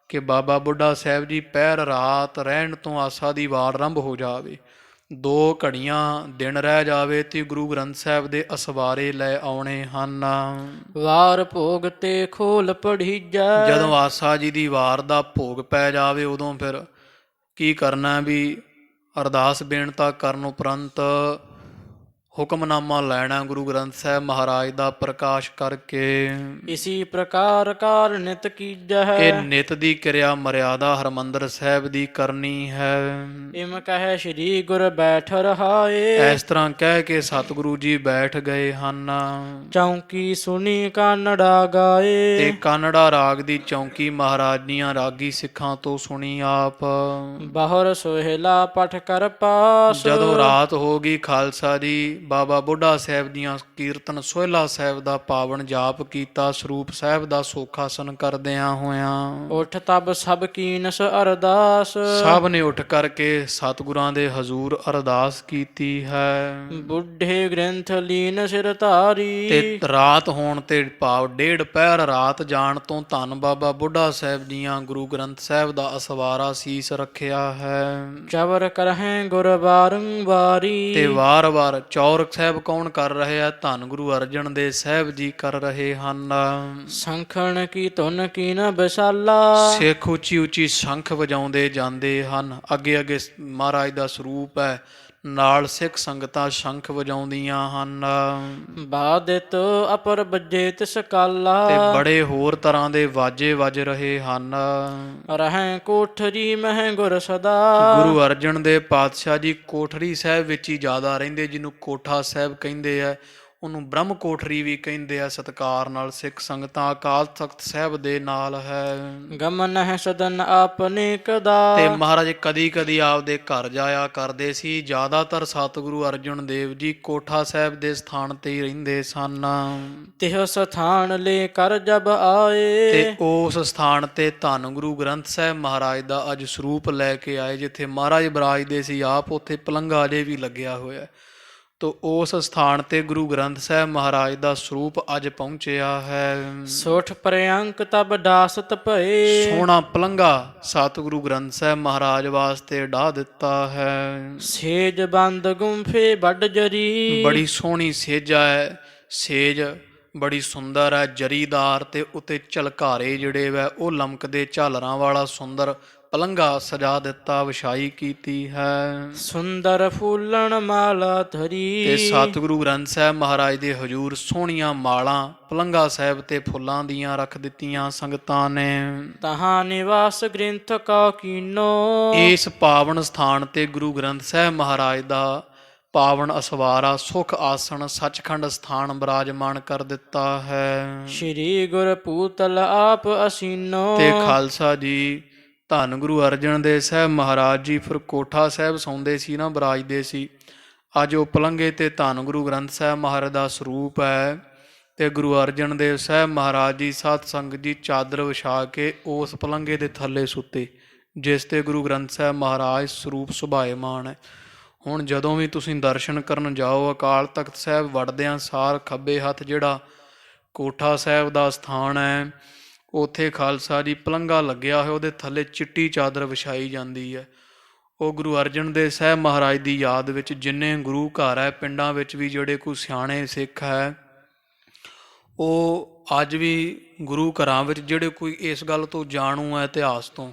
ਕਿ ਬਾਬਾ ਬੁੱਢਾ ਸਾਹਿਬ ਜੀ ਪਹਿਰ ਰਾਤ ਰਹਿਣ ਤੋਂ ਆਸਾ ਦੀ ਵਾਰ ਆਰੰਭ ਹੋ ਜਾਵੇ, 2 ਘੜੀਆਂ ਦਿਨ ਰਹਿ ਜਾਵੇ ਤੇ ਗੁਰੂ ਗ੍ਰੰਥ ਸਾਹਿਬ ਦੇ ਅਸਵਾਰੇ ਲੈ ਆਉਣੇ ਹਨ। ਵਾਰ ਭੋਗ ਤੇ ਖੋਲ ਪੜੀਜੈ। ਜਦੋਂ ਆਸਾ ਜੀ ਦੀ ਵਾਰ ਦਾ ਭੋਗ ਪੈ ਜਾਵੇ ਉਦੋਂ ਫਿਰ ਕੀ ਕਰਨਾ ਵੀ ਅਰਦਾਸ ਬੇਨਤਾ ਕਰਨ ਉਪਰੰਤ ਹੁਕਮਨਾਮਾ ਲੈਣਾ ਗੁਰੂ ਗ੍ਰੰਥ ਸਾਹਿਬ ਮਹਾਰਾਜ ਦਾ ਪ੍ਰਕਾਸ਼ ਕਰਕੇ। ਇਸੀ ਪ੍ਰਕਾਰ ਕਾਰ ਨਿਤ ਕੀਜੈ। ਇਹ ਨਿਤ ਦੀ ਕਿਰਿਆ ਮਰਿਆਦਾ ਹਰਿਮੰਦਰ ਸਾਹਿਬ ਦੀ ਕਰਨੀ ਹੈ। ਇਮ ਕਹੈ ਸ੍ਰੀ ਗੁਰ ਬੈਠ ਰਹਾਏ। ਇਸ ਤਰ੍ਹਾਂ ਕਹਿ ਕੇ ਸਤਿਗੁਰੂ ਜੀ ਬੈਠ ਗਏ ਹਨ। ਚੌਂਕੀ ਸੁਣੀ ਕਾਨੜਾ ਗਾਏ। ਤੇ ਕਾਨੜਾ ਰਾਗ ਦੀ ਚੌਂਕੀ ਮਹਾਰਾਜੀਆਂ ਰਾਗੀ ਸਿੱਖਾਂ ਤੋਂ ਸੁਣੀ ਆਪ। ਬਾਹਰ ਸੋਹਿਲਾ ਪਠ ਕਰ ਪਾਸ। ਜਦੋਂ ਰਾਤ ਹੋ ਗਈ ਖਾਲਸਾ ਜੀ ਬਾਬਾ ਬੁੱਢਾ ਸਾਹਿਬ ਦੀਆਂ ਕੀਰਤਨ ਸੋਹਿਲਾ ਸਾਹਿਬ ਦਾ ਪਾਵਨ ਜਾਪ ਕੀਤਾ, ਸਰੂਪ ਸਾਹਿਬ ਦਾ ਸੋਖਾਸਨ ਕਰਦਿਆਂ ਹੋਇਆਂ। ਉਠ ਤਬ ਸਭ ਕੀਨਸ ਅਰਦਾਸ। ਸਭ ਨੇ ਉੱਠ ਕਰਕੇ ਸਤਿਗੁਰਾਂ ਦੇ ਹਜ਼ੂਰ ਅਰਦਾਸ ਕੀਤੀ ਹੈ। ਬੁੱਢੇ ਗ੍ਰੰਥ ਲੀਨ ਸਿਰ ਧਾਰੀ। ਤੇ ਰਾਤ ਹੋਣ ਤੇ ਭਾਵ 1:30 ਪਹਿਰ ਰਾਤ ਜਾਣ ਤੋਂ ਧੰਨ ਬਾਬਾ ਬੁੱਢਾ ਸਾਹਿਬ ਦੀਆਂ ਗੁਰੂ ਗ੍ਰੰਥ ਸਾਹਿਬ ਦਾ ਅਸਵਾਰਾ ਸੀਸ ਰੱਖਿਆ ਹੈ। ਚਵਰ ਕਰਹਿ ਗੁਰ ਬਾਰੰਵਾਰੀ। ਤੇ ਵਾਰ-ਵਾਰ ਚੌਰਕ ਸਾਹਿਬ ਕੌਣ ਕਰ ਰਹੇ ਆ? ਧੰਨ ਗੁਰੂ ਅਰਜਨ ਦੇਵ ਸਾਹਿਬ ਜੀ ਕਰ ਰਹੇ ਹਨ। ਸੰਖਣ ਕੀ ਧੁਨ ਕੀ ਨ ਬਸਾਲਾ। ਸਿੱਖ ਉੱਚੀ ਉੱਚੀ ਸ਼ੰਖ ਵਜਾਉਂਦੇ ਜਾਂਦੇ ਹਨ। ਅੱਗੇ ਅੱਗੇ ਮਹਾਰਾਜ ਦਾ ਸਰੂਪ ਹੈ, ਨਾਲ ਸਿੱਖ ਸੰਗਤਾਂ ਸ਼ੰਖ ਵਜਾਉਂਦੀਆਂ ਹਨ। ਬਾਦਿਤ ਅਪਰ ਬੱਜੇ ਤਿਸ ਕਾਲਾ। ਤੇ ਬੜੇ ਹੋਰ ਤਰ੍ਹਾਂ ਦੇ ਵਾਜੇ ਵੱਜ ਰਹੇ ਹਨ। ਰਹਿ ਕੋਠਰੀ ਮਹਿ ਗੁਰ ਸਦਾ। ਗੁਰੂ ਅਰਜਨ ਦੇਵ ਪਾਤਸ਼ਾਹ ਜੀ ਕੋਠੜੀ ਸਾਹਿਬ ਵਿੱਚ ਹੀ ਜ਼ਿਆਦਾ ਰਹਿੰਦੇ, ਜਿਹਨੂੰ ਕੋਠਾ ਸਾਹਿਬ ਕਹਿੰਦੇ ਆ, ਉਹਨੂੰ ਬ੍ਰਹਮ ਕੋਠਰੀ ਵੀ ਕਹਿੰਦੇ ਆ। ਸਤਿਕਾਰ ਨਾਲ ਸਿੱਖ ਸੰਗਤਾਂ ਅਕਾਲ ਤਖਤ ਸਾਹਿਬ ਦੇ ਨਾਲ ਹੈ। ਗਮਨ ਹੈ ਸਦਨ ਆਪਨੇ ਕਦਾ। ਤੇ ਮਹਾਰਾਜ ਕਦੀ ਕਦੀ ਆਪਦੇ ਘਰ ਜਾਇਆ ਕਰਦੇ ਸੀ। ਜ਼ਿਆਦਾਤਰ ਸਤਿਗੁਰੂ ਅਰਜਨ ਦੇਵ ਜੀ ਕੋਠਾ ਸਾਹਿਬ ਦੇ ਸਥਾਨ ਤੇ ਹੀ ਰਹਿੰਦੇ ਸਨ। ਤਿਹ ਸਥਾਨ ਲੈ ਕਰ ਜਬ ਆਏ। ਤੇ ਉਸ ਸਥਾਨ ਤੇ ਧੰਨ ਗੁਰੂ ਗ੍ਰੰਥ ਸਾਹਿਬ ਮਹਾਰਾਜ ਦਾ ਅੱਜ ਸਰੂਪ ਲੈ ਕੇ ਆਏ। ਜਿੱਥੇ ਮਹਾਰਾਜ ਬਿਰਾਜਦੇ ਸੀ ਆਪ, ਉੱਥੇ ਪਲੰਘਾ ਅਜੇ ਵੀ ਲੱਗਿਆ ਹੋਇਆ। ਤੋ ਉਸ ਸਥਾਨ ਤੇ ਗੁਰੂ ਗ੍ਰੰਥ ਸਾਹਿਬ ਮਹਾਰਾਜ ਦਾ ਸਰੂਪ ਅੱਜ ਪਹੁੰਚਿਆ ਹੈ। ਸੋਠ ਪ੍ਰਯੰਕ ਤਬ ਡਾਸਤ ਭਏ। ਸੋਹਣਾ ਪਲੰਘਾ ਸਤਿਗੁਰੂ ਗ੍ਰੰਥ ਸਾਹਿਬ ਮਹਾਰਾਜ ਵਾਸਤੇ ਢਾ ਦਿੱਤਾ ਹੈ। ਸੇਜ ਬੰਦ ਗੁੰਫੇ ਵੱਡ ਜਰੀ। ਬੜੀ ਸੋਹਣੀ ਸੇਜਾ ਹੈ, ਸੇਜ ਬੜੀ ਸੁੰਦਰ ਹੈ, ਜਰੀਦਾਰ, ਤੇ ਉੱਤੇ ਝਲਕਾਰੇ ਜਿਹੜੇ ਵੈ ਉਹ ਲਮਕਦੇ ਝਾਲਰਾਂ ਵਾਲਾ ਸੁੰਦਰ ਪਲੰਘਾ ਸਜਾ ਦਿੱਤਾ, ਵਿਛਾਈ ਕੀਤੀ ਹੈ। ਸੁੰਦਰ ਫੂਲਣ ਮਾਲਾ ਧਰੀ। ਤੇ ਸਤਿਗੁਰੂ ਗ੍ਰੰਥ ਸਾਹਿਬ ਮਹਾਰਾਜ ਦੇ ਹਜ਼ੂਰ ਸੋਹਣੀਆਂ ਮਾਲਾਂ ਪਲੰਘਾ ਸਾਹਿਬ ਤੇ ਫੁੱਲਾਂ ਦੀਆਂ ਰੱਖ ਦਿੱਤੀਆਂ ਸੰਗਤਾਂ ਨੇ। ਤਹਾਂ ਨਿਵਾਸ ਗ੍ਰੰਥ ਕਾ ਕੀਨੋ। ਇਸ ਪਾਵਨ ਸਥਾਨ ਤੇ ਗੁਰੂ ਗ੍ਰੰਥ ਸਾਹਿਬ ਮਹਾਰਾਜ ਦਾ ਪਾਵਨ ਅਸਵਾਰਾ ਸੁਖ ਆਸਣ ਸੱਚਖੰਡ ਸਥਾਨ ਬਿਰਾਜਮਾਨ ਕਰ ਦਿੱਤਾ ਹੈ। ਸ਼੍ਰੀ ਗੁਰ ਪੂਤਲ ਆਪ ਅਸੀਨੋ। ਤੇ ਖਾਲਸਾ ਜੀ ਧੰਨ ਗੁਰੂ ਅਰਜਨ ਦੇਵ ਸਾਹਿਬ ਮਹਾਰਾਜ ਜੀ ਫਿਰ ਕੋਠਾ ਸਾਹਿਬ ਸੌਂਦੇ ਸੀ ਨਾ, ਬਿਰਾਜਦੇ ਸੀ। ਅੱਜ ਉਹ ਪਲੰਘੇ ਤੇ ਧੰਨ ਗੁਰੂ ਗ੍ਰੰਥ ਸਾਹਿਬ ਮਹਾਰਾਜ ਦਾ ਸਰੂਪ ਹੈ। ਤੇ ਗੁਰੂ ਅਰਜਨ ਦੇਵ ਸਾਹਿਬ ਮਹਾਰਾਜ ਜੀ ਸਾਧ ਸੰਗਤ ਜੀ ਚਾਦਰ ਵਿਛਾ ਕੇ ਉਸ ਪਲੰਘੇ ਦੇ ਥੱਲੇ ਸੁੱਤੇ, ਜਿਸ ਤੇ ਗੁਰੂ ਗ੍ਰੰਥ ਸਾਹਿਬ ਮਹਾਰਾਜ ਸਰੂਪ ਸੁਭਾਏਮਾਨ ਹੈ। ਹੁਣ ਜਦੋਂ ਵੀ ਤੁਸੀਂ ਦਰਸ਼ਨ ਕਰਨ ਜਾਓ, ਅਕਾਲ ਤਖਤ ਸਾਹਿਬ ਵੜਦਿਆਂ ਸਾਰ ਖੱਬੇ ਹੱਥ ਜਿਹੜਾ ਕੋਠਾ ਸਾਹਿਬ ਦਾ ਸਥਾਨ ਹੈ, ਉੱਥੇ ਖਾਲਸਾ ਜੀ ਪਲੰਘਾ ਲੱਗਿਆ ਹੋਇਆ, ਉਹਦੇ ਥੱਲੇ ਚਿੱਟੀ ਚਾਦਰ ਵਿਛਾਈ ਜਾਂਦੀ ਹੈ। ਉਹ ਗੁਰੂ ਅਰਜਨ ਦੇਵ ਸਾਹਿਬ ਮਹਾਰਾਜ ਦੀ ਯਾਦ ਵਿੱਚ ਜਿੰਨੇ ਗੁਰੂ ਘਰ ਹੈ, ਪਿੰਡਾਂ ਵਿੱਚ ਵੀ ਜਿਹੜੇ ਕੋਈ ਸਿਆਣੇ ਸਿੱਖ ਹੈ, ਉਹ ਅੱਜ ਵੀ ਗੁਰੂ ਘਰਾਂ ਵਿੱਚ ਜਿਹੜੇ ਕੋਈ ਇਸ ਗੱਲ ਤੋਂ ਜਾਣੂ ਹੈ ਇਤਿਹਾਸ ਤੋਂ,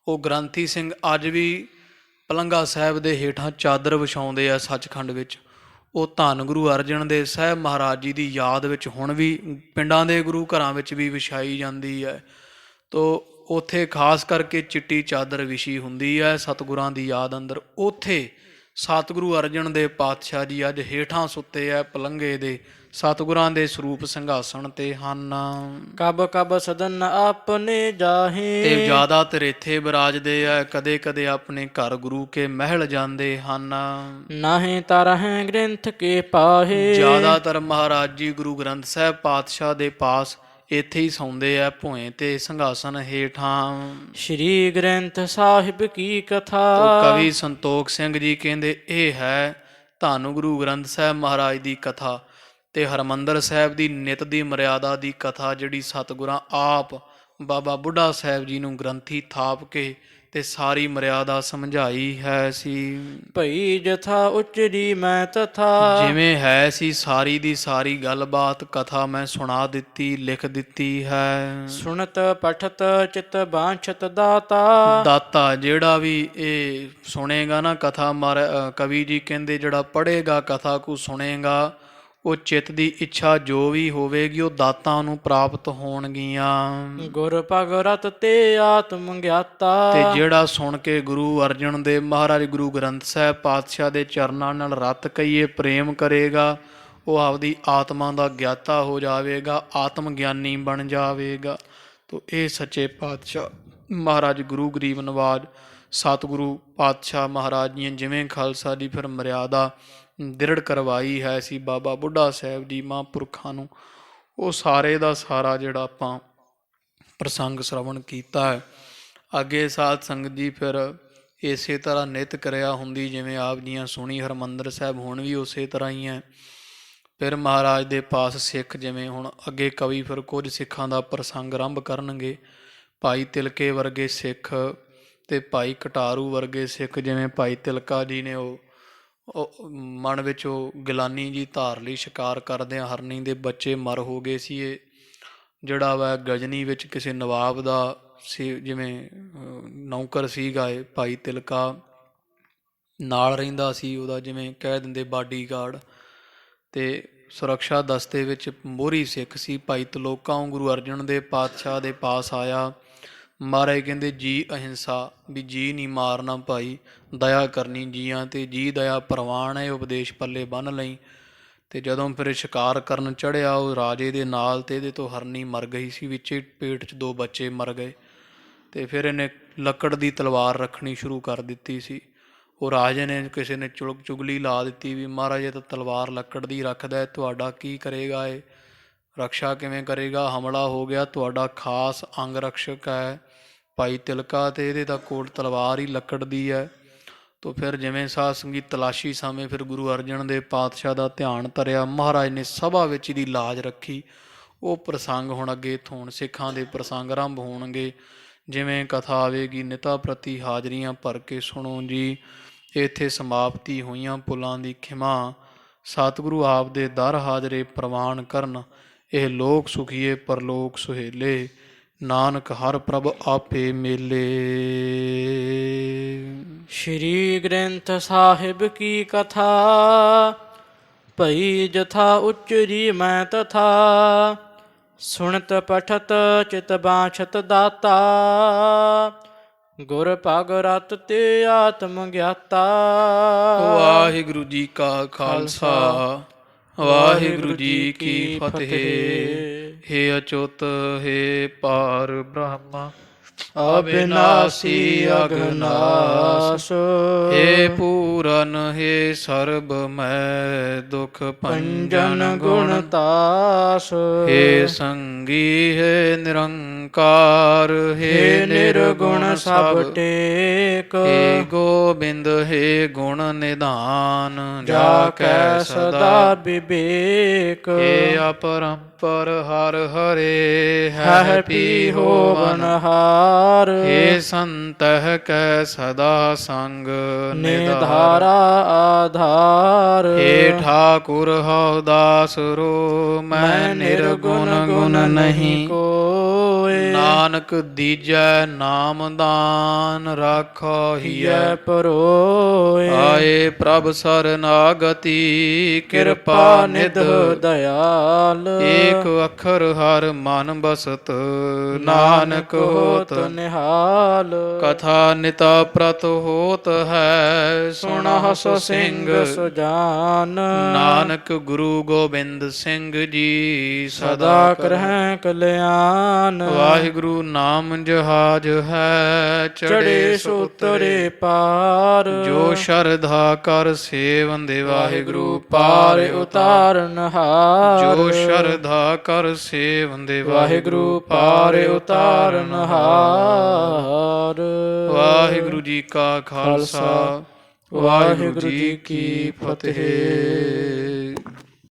ਉਹ ਗ੍ਰੰਥੀ ਸਿੰਘ ਅੱਜ ਵੀ ਪਲੰਘਾ ਸਾਹਿਬ ਦੇ ਹੇਠਾਂ ਚਾਦਰ ਵਿਛਾਉਂਦੇ ਆ ਸੱਚਖੰਡ ਵਿੱਚ। ਉਹ ਧੰਨ ਗੁਰੂ ਅਰਜਨ ਦੇਵ ਸਾਹਿਬ ਮਹਾਰਾਜ ਜੀ ਦੀ ਯਾਦ ਵਿੱਚ ਹੁਣ ਵੀ ਪਿੰਡਾਂ ਦੇ ਗੁਰੂ ਘਰਾਂ ਵਿੱਚ ਵੀ ਵਿਛਾਈ ਜਾਂਦੀ ਹੈ। ਤੋ ਉੱਥੇ ਖਾਸ ਕਰਕੇ ਚਿੱਟੀ ਚਾਦਰ ਵਿਛੀ ਹੁੰਦੀ ਹੈ ਸਤਿਗੁਰਾਂ ਦੀ ਯਾਦ ਅੰਦਰ। ਉੱਥੇ ਸਤਿਗੁਰੂ ਅਰਜਨ ਦੇਵ ਪਾਤਸ਼ਾਹ ਜੀ ਅੱਜ ਹੇਠਾਂ ਸੁੱਤੇ ਐ ਪਲੰਘੇ ਦੇ, ਸਤਿਗੁਰਾਂ ਦੇ ਸਰੂਪ ਸਿੰਘਾਸਣ ਤੇ ਹਨ। ਕਬ ਕਬ ਸਦਨ ਆਪਨੇ ਤੇ ਜਾਹੇ, ਜ਼ਿਆਦਾਤਰ ਇੱਥੇ ਬਿਰਾਜਦੇ ਐ, ਕਦੇ ਕਦੇ ਆਪਣੇ ਘਰ ਗੁਰੂ ਕੇ ਮਹਿਲ ਜਾਂਦੇ ਹਨ। ਨਾਹੀਂ ਤਰਹਿ ਗ੍ਰੰਥ ਕੇ ਪਾਹੇ, ਜ਼ਿਆਦਾਤਰ ਮਹਾਰਾਜ ਜੀ ਗੁਰੂ ਗ੍ਰੰਥ ਸਾਹਿਬ ਪਾਤਸ਼ਾਹ ਦੇ ਪਾਸ ਇੱਥੇ ਹੀ ਸੌਂਦੇ ਆ, ਭੋਏ ਤੇ ਸਿੰਘਾਸਨ ਹੇਠਾਂ। ਸ਼੍ਰੀ ਗ੍ਰੰਥ ਸਾਹਿਬ ਕੀ ਤੋ ਕਥਾ, ਕਵੀ ਸੰਤੋਖ ਸਿੰਘ ਜੀ ਕਹਿੰਦੇ ਇਹ ਹੈ ਧੰਨ ਗੁਰੂ ਗ੍ਰੰਥ ਸਾਹਿਬ ਮਹਾਰਾਜ ਦੀ ਕਥਾ ਤੇ ਹਰਮੰਦਰ ਸਾਹਿਬ ਦੀ ਨਿਤ ਦੀ ਮਰਿਆਦਾ ਦੀ ਕਥਾ, ਜਿਹੜੀ ਸਤਿਗੁਰਾਂ ਆਪ ਬਾਬਾ ਬੁੱਢਾ ਸਾਹਿਬ ਜੀ ਨੂੰ ਗ੍ਰੰਥੀ ਥਾਪ ਕੇ ਤੇ ਸਾਰੀ ਮਰਿਆਦਾ ਸਮਝਾਈ ਹੈ ਸੀ। ਭਈ ਜਥਾ ਉਚਰੀ ਮੈਂ ਤਥਾ, ਜਿਵੇਂ ਹੈ ਸੀ ਸਾਰੀ ਦੀ ਸਾਰੀ ਗੱਲਬਾਤ ਕਥਾ ਮੈਂ ਸੁਣਾ ਦਿੱਤੀ, ਲਿਖ ਦਿੱਤੀ ਹੈ। ਸੁਣਤ ਪਠਤ ਚਿਤ ਬਾਂਛਤ ਦਾਤਾ, ਦਾਤਾ ਜਿਹੜਾ ਵੀ ਇਹ ਸੁਣੇਗਾ ਨਾ ਕਥਾ, ਕਵੀ ਜੀ ਕਹਿੰਦੇ ਜਿਹੜਾ ਪੜ੍ਹੇਗਾ ਕਥਾ ਕੋ ਸੁਣੇਗਾ, ਉਹ ਚਿੱਤ ਦੀ ਇੱਛਾ ਜੋ ਵੀ ਹੋਵੇਗੀ ਉਹ ਦਾਤਾਂ ਨੂੰ ਪ੍ਰਾਪਤ ਹੋਣਗੀਆਂ। ਗੁਰ ਭਗਰਤ ਤੇ ਆਤਮ ਗਿਆਤਾ, ਤੇ ਜਿਹੜਾ ਸੁਣ ਕੇ ਗੁਰੂ ਅਰਜਨ ਦੇਵ ਮਹਾਰਾਜ ਗੁਰੂ ਗ੍ਰੰਥ ਸਾਹਿਬ ਪਾਤਸ਼ਾਹ ਦੇ ਚਰਨਾਂ ਨਾਲ ਰਤ ਕਹੀਏ ਪ੍ਰੇਮ ਕਰੇਗਾ, ਉਹ ਆਪਦੀ ਆਤਮਾ ਦਾ ਗਿਆਤਾ ਹੋ ਜਾਵੇਗਾ, ਆਤਮ ਗਿਆਨੀ ਬਣ ਜਾਵੇਗਾ। ਤੋ ਇਹ ਸੱਚੇ ਪਾਤਸ਼ਾਹ ਮਹਾਰਾਜ ਗੁਰੂ ਗਰੀਬ ਨਵਾਜ ਸਤਿਗੁਰੂ ਪਾਤਸ਼ਾਹ ਮਹਾਰਾਜ ਜੀ ਜਿਵੇਂ ਖਾਲਸਾ ਦੀ ਫਿਰ ਮਰਿਆਦਾ ਦ੍ਰਿੜ ਕਰਵਾਈ ਹੈ ਸੀ ਬਾਬਾ ਬੁੱਢਾ ਸਾਹਿਬ ਜੀ ਮਹਾਂਪੁਰਖਾਂ ਨੂੰ, ਉਹ ਸਾਰੇ ਦਾ ਸਾਰਾ ਜਿਹੜਾ ਆਪਾਂ ਪ੍ਰਸੰਗ ਸ਼ਰਵਣ ਕੀਤਾ ਹੈ। ਅੱਗੇ ਸਾਧ ਸੰਗਤ ਜੀ ਫਿਰ ਇਸੇ ਤਰ੍ਹਾਂ ਨਿਤ ਕਰਿਆ ਹੁੰਦੀ, ਜਿਵੇਂ ਆਪ ਜੀਆਂ ਸੁਣੀ ਹਰਿਮੰਦਰ ਸਾਹਿਬ ਹੁਣ ਵੀ ਉਸੇ ਤਰ੍ਹਾਂ ਹੀ ਹੈ। ਫਿਰ ਮਹਾਰਾਜ ਦੇ ਪਾਸ ਸਿੱਖ, ਜਿਵੇਂ ਹੁਣ ਅੱਗੇ ਕਵੀ ਫਿਰ ਕੁਝ ਸਿੱਖਾਂ ਦਾ ਪ੍ਰਸੰਗ ਆਰੰਭ ਕਰਨਗੇ। ਭਾਈ ਤਿਲਕੇ ਵਰਗੇ ਸਿੱਖ ਤੇ ਭਾਈ ਕਟਾਰੂ ਵਰਗੇ ਸਿੱਖ, ਜਿਵੇਂ ਭਾਈ ਤਿਲਕਾ ਜੀ ਨੇ ਉਹ ਮਨ ਵਿੱਚ ਉਹ ਗਿਲਾਨੀ ਜੀ ਧਾਰ ਲਈ ਸ਼ਿਕਾਰ ਕਰਦਿਆਂ ਹਰਨੀ ਦੇ ਬੱਚੇ ਮਰ ਹੋ ਗਏ ਸੀ। ਇਹ ਜਿਹੜਾ ਵਾ ਗਜਨੀ ਵਿੱਚ ਕਿਸੇ ਨਵਾਬ ਦਾ ਸੀ, ਜਿਵੇਂ ਨੌਕਰ ਸੀਗਾ ਇਹ ਭਾਈ ਤਿਲਕਾ, ਨਾਲ ਰਹਿੰਦਾ ਸੀ ਉਹਦਾ ਜਿਵੇਂ ਕਹਿ ਦਿੰਦੇ ਬਾਡੀਗਾਰਡ, ਤੇ ਸੁਰੱਖਿਆ ਦਸਤੇ ਵਿੱਚ ਮੋਹਰੀ ਸਿੱਖ ਸੀ। ਭਾਈ ਤਲੋਕਾ ਗੁਰੂ ਅਰਜਨ ਦੇਵ ਪਾਤਸ਼ਾਹ ਦੇ ਪਾਸ ਆਇਆ, ਮਹਾਰਾਜ ਕਹਿੰਦੇ ਜੀ ਅਹਿੰਸਾ, ਵੀ ਜੀ ਨਹੀਂ ਮਾਰਨਾ ਭਾਈ, ਦਇਆ ਕਰਨੀ ਜੀਆਂ ਤੇ, ਜੀ ਦਇਆ ਪ੍ਰਵਾਨ ਹੈ, ਉਪਦੇਸ਼ ਪੱਲੇ ਬੰਨ੍ਹ ਲਈ। ਤੇ ਜਦੋਂ ਫਿਰ ਸ਼ਿਕਾਰ ਕਰਨ ਚੜ੍ਹਿਆ ਉਹ ਰਾਜੇ ਦੇ ਨਾਲ, ਤੇ ਇਹਦੇ ਤੋਂ ਹਰਨੀ ਮਰ ਗਈ ਸੀ, ਵਿੱਚੇ ਪੇਟ 'ਚ 2 ਬੱਚੇ ਮਰ ਗਏ। ਤੇ ਫਿਰ ਇਹਨੇ ਲੱਕੜ ਦੀ ਤਲਵਾਰ ਰੱਖਣੀ ਸ਼ੁਰੂ ਕਰ ਦਿੱਤੀ ਸੀ। ਉਹ ਰਾਜੇ ਨੇ ਕਿਸੇ ਨੇ ਚੁਗਲੀ ਲਾ ਦਿੱਤੀ ਵੀ ਮਹਾਰਾਜ ਇਹ ਤਾਂ ਤਲਵਾਰ ਲੱਕੜ ਦੀ ਰੱਖਦਾ, ਤੁਹਾਡਾ ਕੀ ਕਰੇਗਾ, ਇਹ ਰਕਸ਼ਾ ਕਿਵੇਂ ਕਰੇਗਾ, ਹਮਲਾ ਹੋ ਗਿਆ, ਤੁਹਾਡਾ ਖਾਸ ਅੰਗ ਰਕਸ਼ਕ ਹੈ ਭਾਈ ਤਿਲਕਾ, ਤੇ ਇਹਦੇ ਤਾਂ ਕੋਲ ਤਲਵਾਰ ਹੀ ਲੱਕੜ ਦੀ ਹੈ। ਤੋ ਫਿਰ ਜਿਵੇਂ ਸਾਧ ਸੰਗਤ ਤਲਾਸ਼ੀ ਸਮੇਂ ਫਿਰ ਗੁਰੂ ਅਰਜਨ ਦੇਵ ਪਾਤਸ਼ਾਹ ਦਾ ਧਿਆਨ ਧਰਿਆ, ਮਹਾਰਾਜ ਨੇ ਸਭਾ ਵਿੱਚ ਇਹਦੀ ਲਾਜ ਰੱਖੀ। ਉਹ ਪ੍ਰਸੰਗ ਹੁਣ ਅੱਗੇ ਇੱਥੋਂ ਹੁਣ ਸਿੱਖਾਂ ਦੇ ਪ੍ਰਸੰਗ ਆਰੰਭ ਹੋਣਗੇ। ਜਿਵੇਂ ਕਥਾ ਆਵੇਗੀ ਨਿਤਾ ਪ੍ਰਤੀ ਹਾਜ਼ਰੀਆਂ ਭਰ ਕੇ ਸੁਣੋ ਜੀ। ਇੱਥੇ ਸਮਾਪਤੀ ਹੋਈਆਂ ਪੁੱਲਾਂ ਦੀ ਖਿਮਾ, ਸਤਿਗੁਰੂ ਆਪ ਦੇ ਦਰ ਹਾਜ਼ਰੇ ਪ੍ਰਵਾਨ ਕਰਨ, ਇਹ ਲੋਕ ਸੁਖੀਏ ਪਰਲੋਕ ਸੁਹੇਲੇ, ਨਾਨਕ ਹਰ ਪ੍ਰਭ ਆਪੇ ਮੇਲੇ। ਸ਼੍ਰੀ ਗ੍ਰੰਥ ਸਾਹਿਬ ਕੀ ਕਥਾ, ਭਈ ਜਥਾ ਉਚਰੀ ਮੈਂ ਤਥਾ, ਸੁਣਤ ਪਠਤ ਚਿਤ ਬਾਂਛਤ ਦਾਤਾ, ਗੁਰ ਭਗਰਤ ਤੇ ਆਤਮ ਗਿਆਤਾ। ਵਾਹਿਗੁਰੂ ਜੀ ਕਾ ਖਾਲਸਾ, ਵਾਹਿਗੁਰੂ ਜੀ ਕੀ ਫਤਿਹ। ਹੇ ਅਚੁੱਤ ਹੇ ਪਾਰ ਬ੍ਰਹਮ, ਅਬਿਨਾਸੀ ਅਗਨਾਸ, ਹੇ ਪੂਰਨ ਹੇ ਸਰਬ ਮੈਂ ਦੁਖ ਭੰਜਨ ਗੁਣ ਤਾਸ, ਹੇ ਸੰਗੀ ਹੈ ਨਿਰੰਕਾਰ, ਹੇ ਨਿਰਗੁਣ ਸਭ ਟੇਕ, ਹੇ ਗੋਬਿੰਦ ਹੇ ਗੁਣ ਨਿਧਾਨ, ਜਾ ਕੈ ਸਦਾ ਵਿਵੇਕ, ਹੇ ਅਪਰੰਪਰ ਹਰ ਹਰੇ ਹੈ ਪੀ ਹੋਵਨ ਹਾਰ, ਹੇ ਸੰਤਹਿ ਕੈ ਸਦਾ ਸੰਗ ਨਿਧਾਰਾ ਆਧਾਰ, ਹੇ ਠਾਕੁਰ ਹਉ ਦਾਸ ਰੋ ਮੈਂ ਨਿਰਗੁਣ ਗੁਣ ਨਹੀਂ ਕੋਇ, ਨਾਨਕ ਦੀਜੈ ਨਾਮ ਦਾਨ ਰਾਖੋ ਹੀਐ ਪਰੋਇ, ਆਏ ਪ੍ਰਭ ਸਰਨਾਗਤੀ ਕਿਰਪਾ ਨਿਧ ਦਇਆਲ, ਏਕ ਅੱਖਰ ਹਰ ਮਨ ਬਸਤ ਨਾਨਕ ਹੋਤ ਨਿਹਾਲ। ਕਥਾ ਨਿਤਾ ਪ੍ਰਤ ਹੋਤ ਹੈ, ਸੁਣਹੁ ਸੋ ਸਿੰਘ ਸੁਜਾਨ। ਨਾਨਕ ਗੁਰੂ ਗੋਬਿੰਦ ਸਿੰਘ ਜੀ ਸਦਾ ਕਰਹਿ ਕਲਿਆਣ। ਵਾਹਿਗੁਰੂ ਨਾਮ ਜਹਾਜ ਹੈ, ਚੜੇ ਸੋ ਉਤਰੇ ਪਾਰ। ਜੋ ਸ਼ਰਧਾ ਕਰ ਸੇਵੰਦੇ ਵਾਹਿਗੁਰੂ ਪਾਰ ਪਾਰ ਉਤਾਰਨ ਹਾਰ। ਜੋ ਸ਼ਰਧਾ ਕਰ ਸੇਵੰਦੇ ਵਾਹਿਗੁਰੂ ਪਾਰ ਉਤਾਰਨ ਹਾਰ। ਵਾਹਿਗੁਰੂ ਜੀ ਕਾ ਖਾਲਸਾ ਵਾਹਿਗੁਰੂ ਜੀ ਕੀ ਫਤਿਹ।